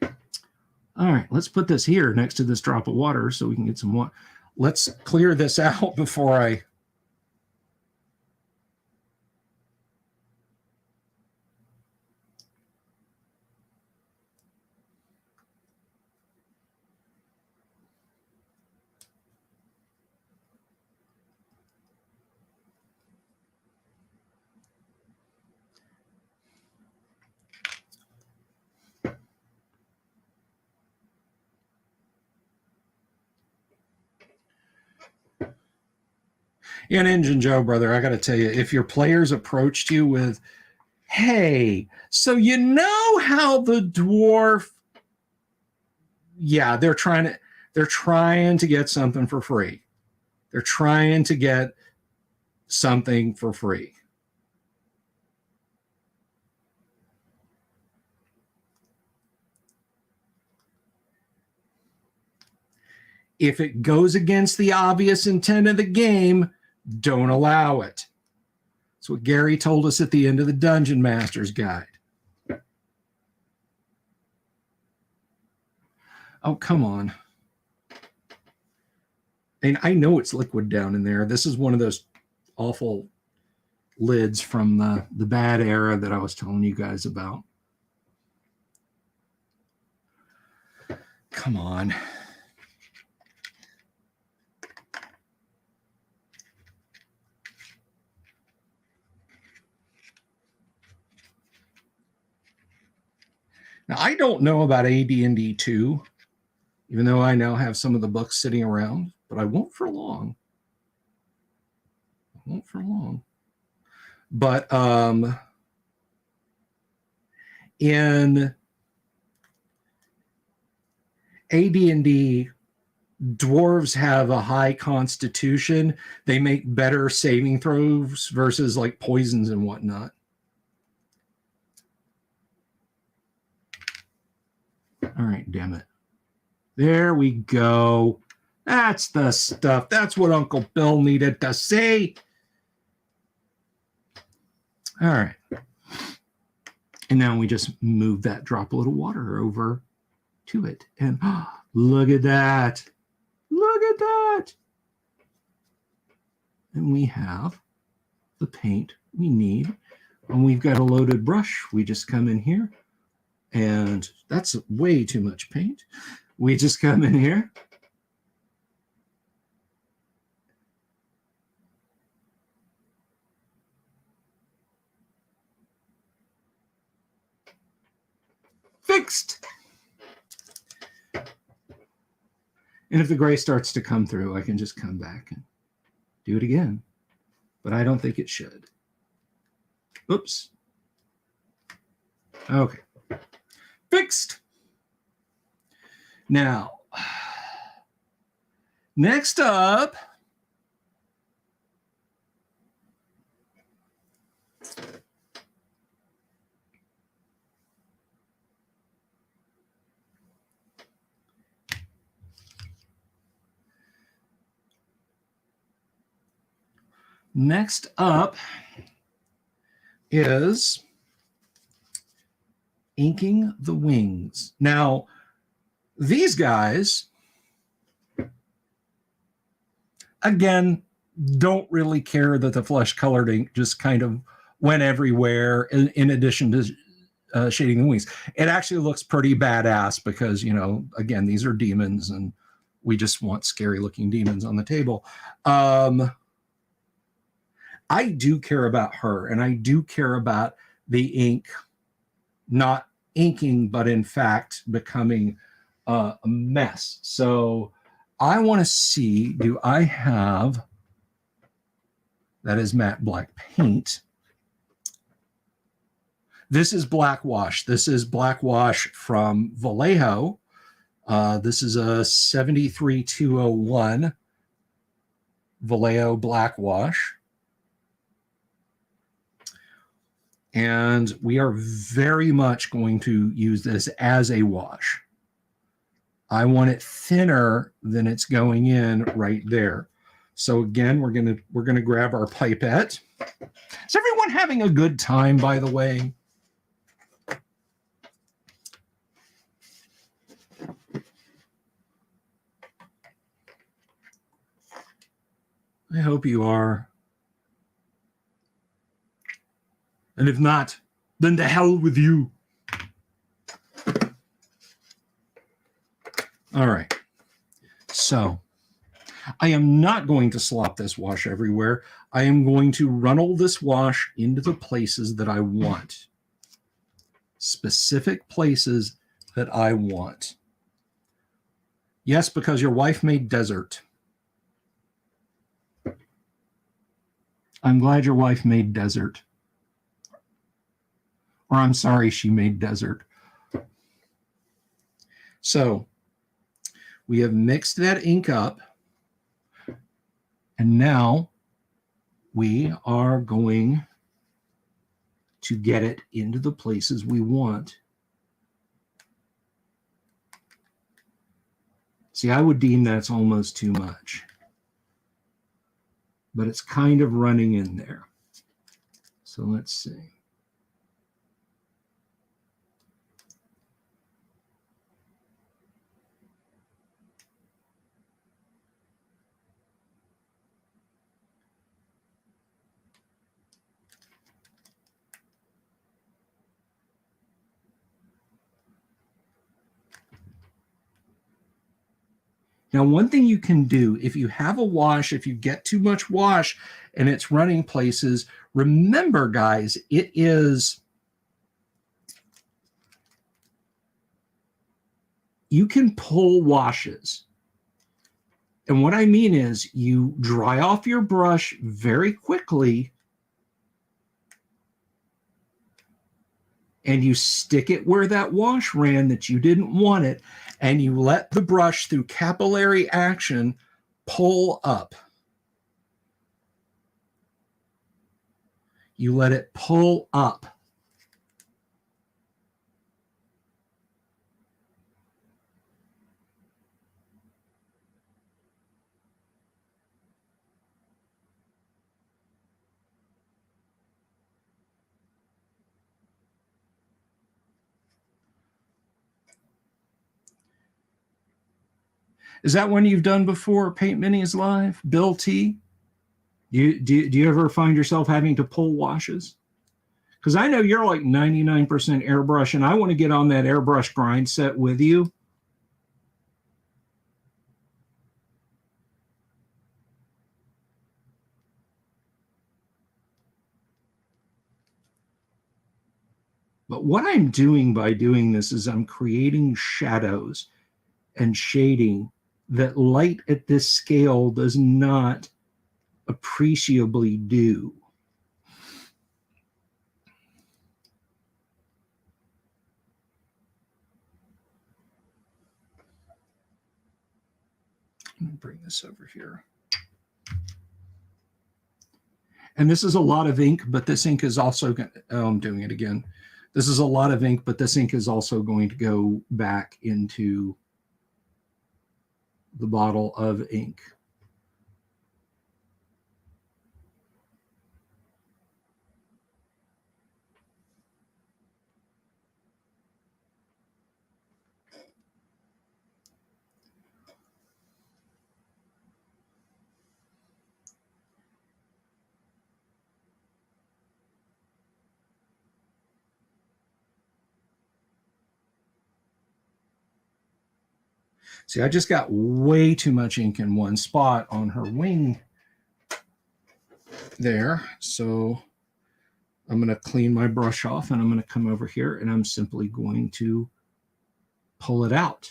All right, let's put this here next to this drop of water so we can get some water. Let's clear this out before I... And Engine Joe, brother, I got to tell you, if your players approached you with, hey, so you know how the dwarf... Yeah, they're trying to get something for free. They're trying to get something for free. If it goes against the obvious intent of the game, don't allow it. That's what Gary told us at the end of the Dungeon Master's Guide. Oh, come on. And I know it's liquid down in there. This is one of those awful lids from the bad era that I was telling you guys about. Come on. Now, I don't know about AD&D 2, even though I now have some of the books sitting around, but I won't for long. I won't for long. But in AD&D, dwarves have a high constitution. They make better saving throws versus like poisons and whatnot. All right, damn it. There we go. That's the stuff. That's what Uncle Bill needed to see. All right. And now we just move that droplet of water over to it. And look at that. Look at that. And we have the paint we need. When we've got a loaded brush, we just come in here. And that's way too much paint. We just come in here. Fixed. And if the gray starts to come through, I can just come back and do it again. But I don't think it should. Oops. Okay. Fixed. Now, next up, is inking the wings. Now, these guys, again, don't really care that the flesh colored ink just kind of went everywhere in addition to shading the wings. It actually looks pretty badass because, you know, again, these are demons and we just want scary looking demons on the table. I do care about her, and I do care about the ink not inking, but in fact becoming a mess. So I want to see, do I have, that is matte black paint. This is black wash. This is black wash from Vallejo. This is a 73201 Vallejo black wash. And we are very much going to use this as a wash. I want it thinner than it's going in right there. So again, we're gonna grab our pipette. Is everyone having a good time, by the way? I hope you are. And if not, then to hell with you. All right. So I am not going to slop this wash everywhere. I am going to runnel this wash into the places that I want. Specific places that I want. Yes, because your wife made desert. I'm glad your wife made desert. Or I'm sorry she made desert. So we have mixed that ink up. And now we are going to get it into the places we want. See, I would deem that's almost too much. But it's kind of running in there. So let's see. Now, one thing you can do, if you have a wash, if you get too much wash and it's running places, remember, guys, it is you can pull washes. And what I mean is you dry off your brush very quickly and you stick it where that wash ran that you didn't want it, and you let the brush, through capillary action, pull up. You let it pull up. Is that one you've done before, Paint Minis Live? Bill T? Do you ever find yourself having to pull washes? Because I know you're like 99% airbrush, and I want to get on that airbrush grind set with you. But what I'm doing by doing this is I'm creating shadows and shading that light at this scale does not appreciably do. Let me bring this over here. And this is a lot of ink, but this ink is also going to, I'm doing it again. This is a lot of ink, but this ink is also going to go back into the bottle of ink. See, I just got way too much ink in one spot on her wing there. So I'm going to clean my brush off, and I'm going to come over here, and I'm simply going to pull it out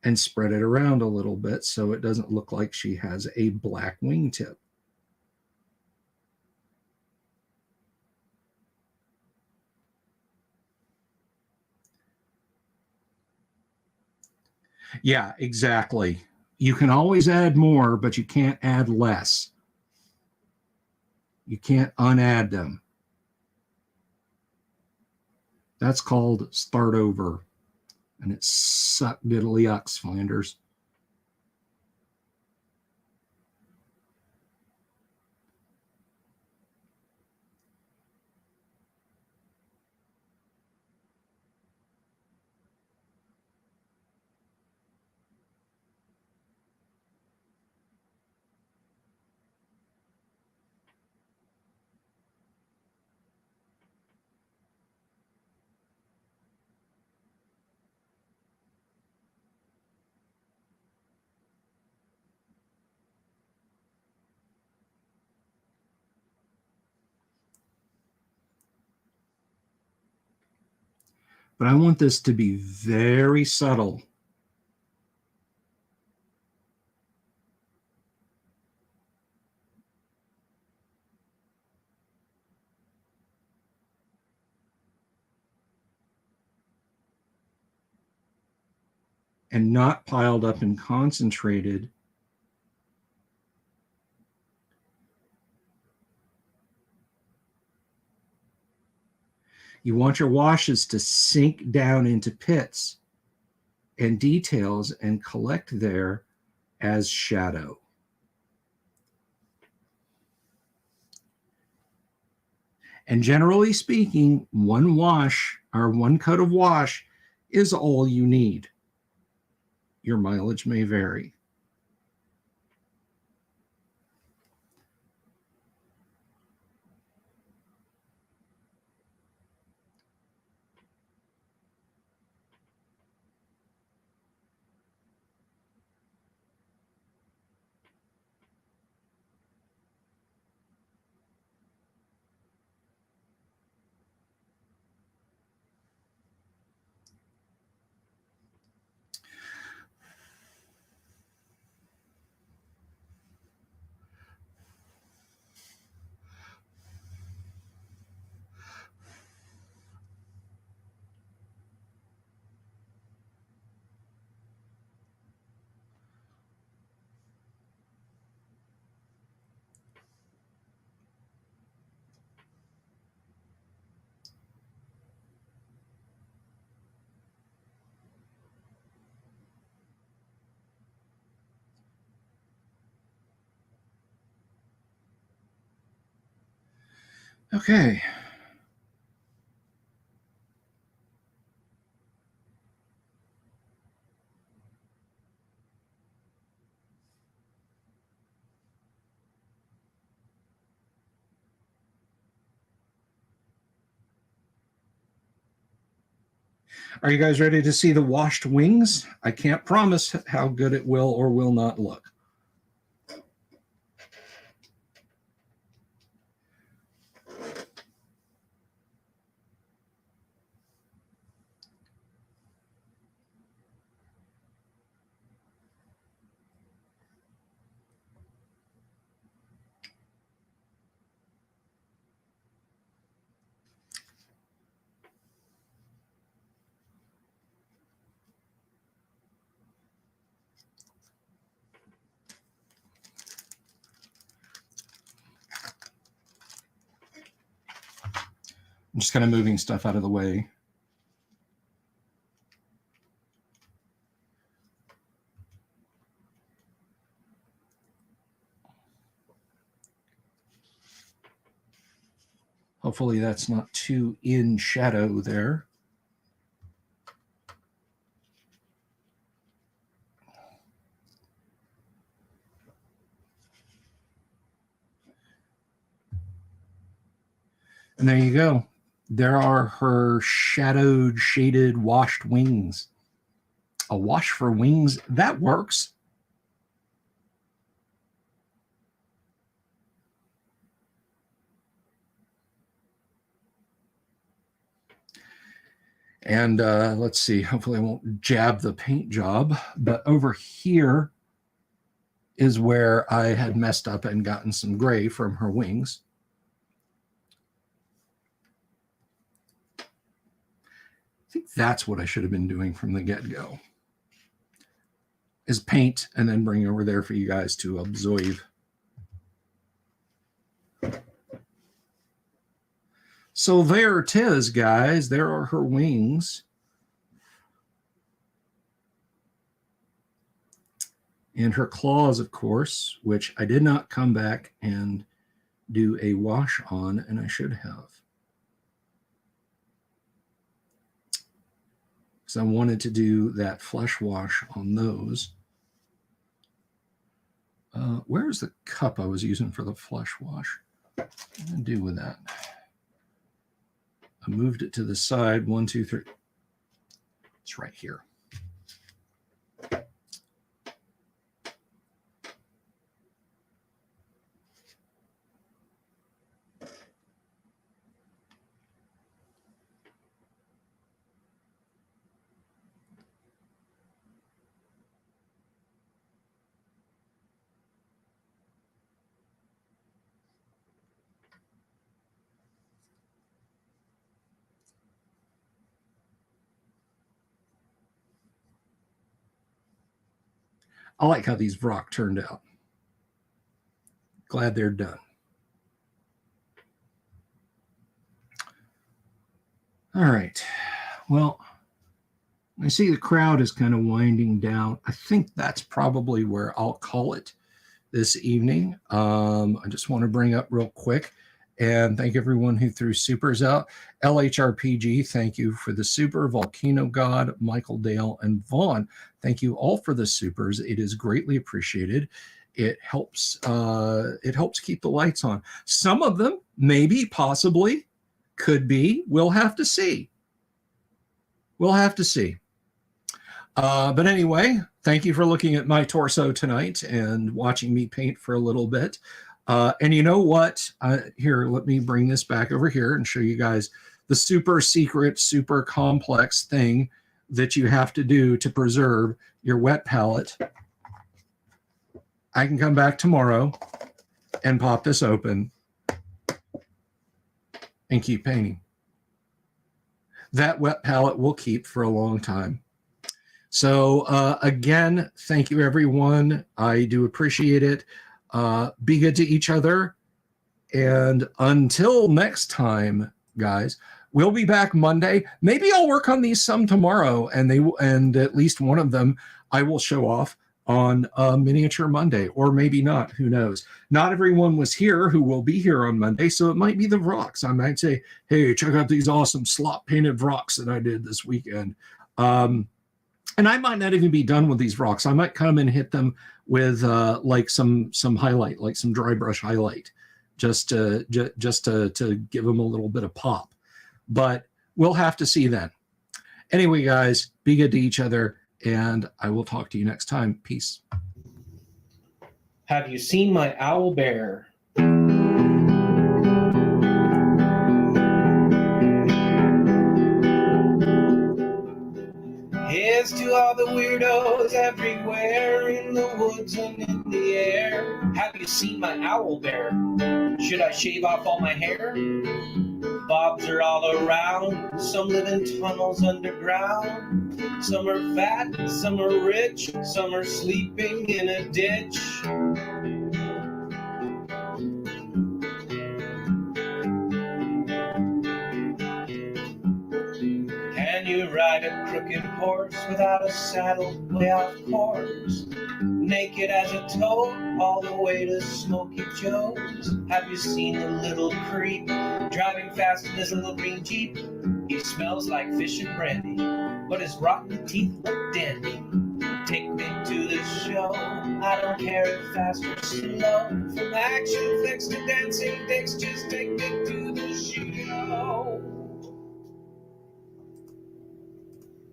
and spread it around a little bit so it doesn't look like she has a black wingtip. Yeah, exactly. You can always add more, but you can't add less. You can't unadd them. That's called start over. And it suck diddly ucks, Flanders. But I want this to be very subtle. And not piled up and concentrated. You want your washes to sink down into pits and details and collect there as shadow. And generally speaking, one wash or one coat of wash is all you need. Your mileage may vary. Okay. Are you guys ready to see the washed wings? I can't promise how good it will or will not look. I'm just kind of moving stuff out of the way. Hopefully that's not too in shadow there. And there you go. There are her shadowed, shaded, washed wings. A wash for wings, that works. And let's see, hopefully I won't jab the paint job, but over here is where I had messed up and gotten some gray from her wings. I think that's what I should have been doing from the get-go, is paint and then bring over there for you guys to observe. So there it is, guys. There are her wings. And her claws, of course, which I did not come back and do a wash on, and I should have. Because I wanted to do that flesh wash on those. Where's the cup I was using for the flesh wash? What did I do with that? I moved it to the side. 1, 2, 3. It's right here. I like how these Vrock turned out. Glad they're done. All right. Well, I see the crowd is kind of winding down. I think that's probably where I'll call it this evening. I just want to bring up real quick and thank everyone who threw supers out. LHRPG, thank you for the super. Volcano God, Michael Dale, and Vaughn, thank you all for the supers. It is greatly appreciated. It helps keep the lights on. Some of them, maybe, possibly, could be. We'll have to see. We'll have to see. But anyway, thank you for looking at my torso tonight and watching me paint for a little bit. And you know what? Here, let me bring this back over here and show you guys the super secret, super complex thing that you have to do to preserve your wet palette. I can come back tomorrow and pop this open and keep painting. That wet palette will keep for a long time. So again, thank you, everyone. I do appreciate it. Be good to each other. And until next time, guys, we'll be back Monday. Maybe I'll work on these some tomorrow, and at least one of them I will show off on Miniature Monday, or maybe not, who knows. Not everyone was here who will be here on Monday, so it might be the Vrocks. I might say, hey, check out these awesome slot painted Vrocks that I did this weekend. And I might not even be done with these Vrocks. I might come and hit them with like some highlight, like some dry brush highlight, just to give them a little bit of pop. But we'll have to see then. Anyway, guys, be good to each other, and I will talk to you next time. Peace. Have you seen my owl bear? Here's to all the weirdos everywhere in the woods and in the air. Have you seen my owl bear? Should I shave off all my hair? Bobs are all around. Some live in tunnels underground. Some are fat, some are rich, some are sleeping in a ditch. Can you ride a crooked horse without a saddle way off course? Naked as a toad, all the way to Smoky Joe's. Have you seen the little creep driving fast in his little green Jeep? He smells like fish and brandy, but his rotten teeth look dandy. Take me to the show, I don't care if fast or slow. From action flicks to dancing dicks, just take me to the show.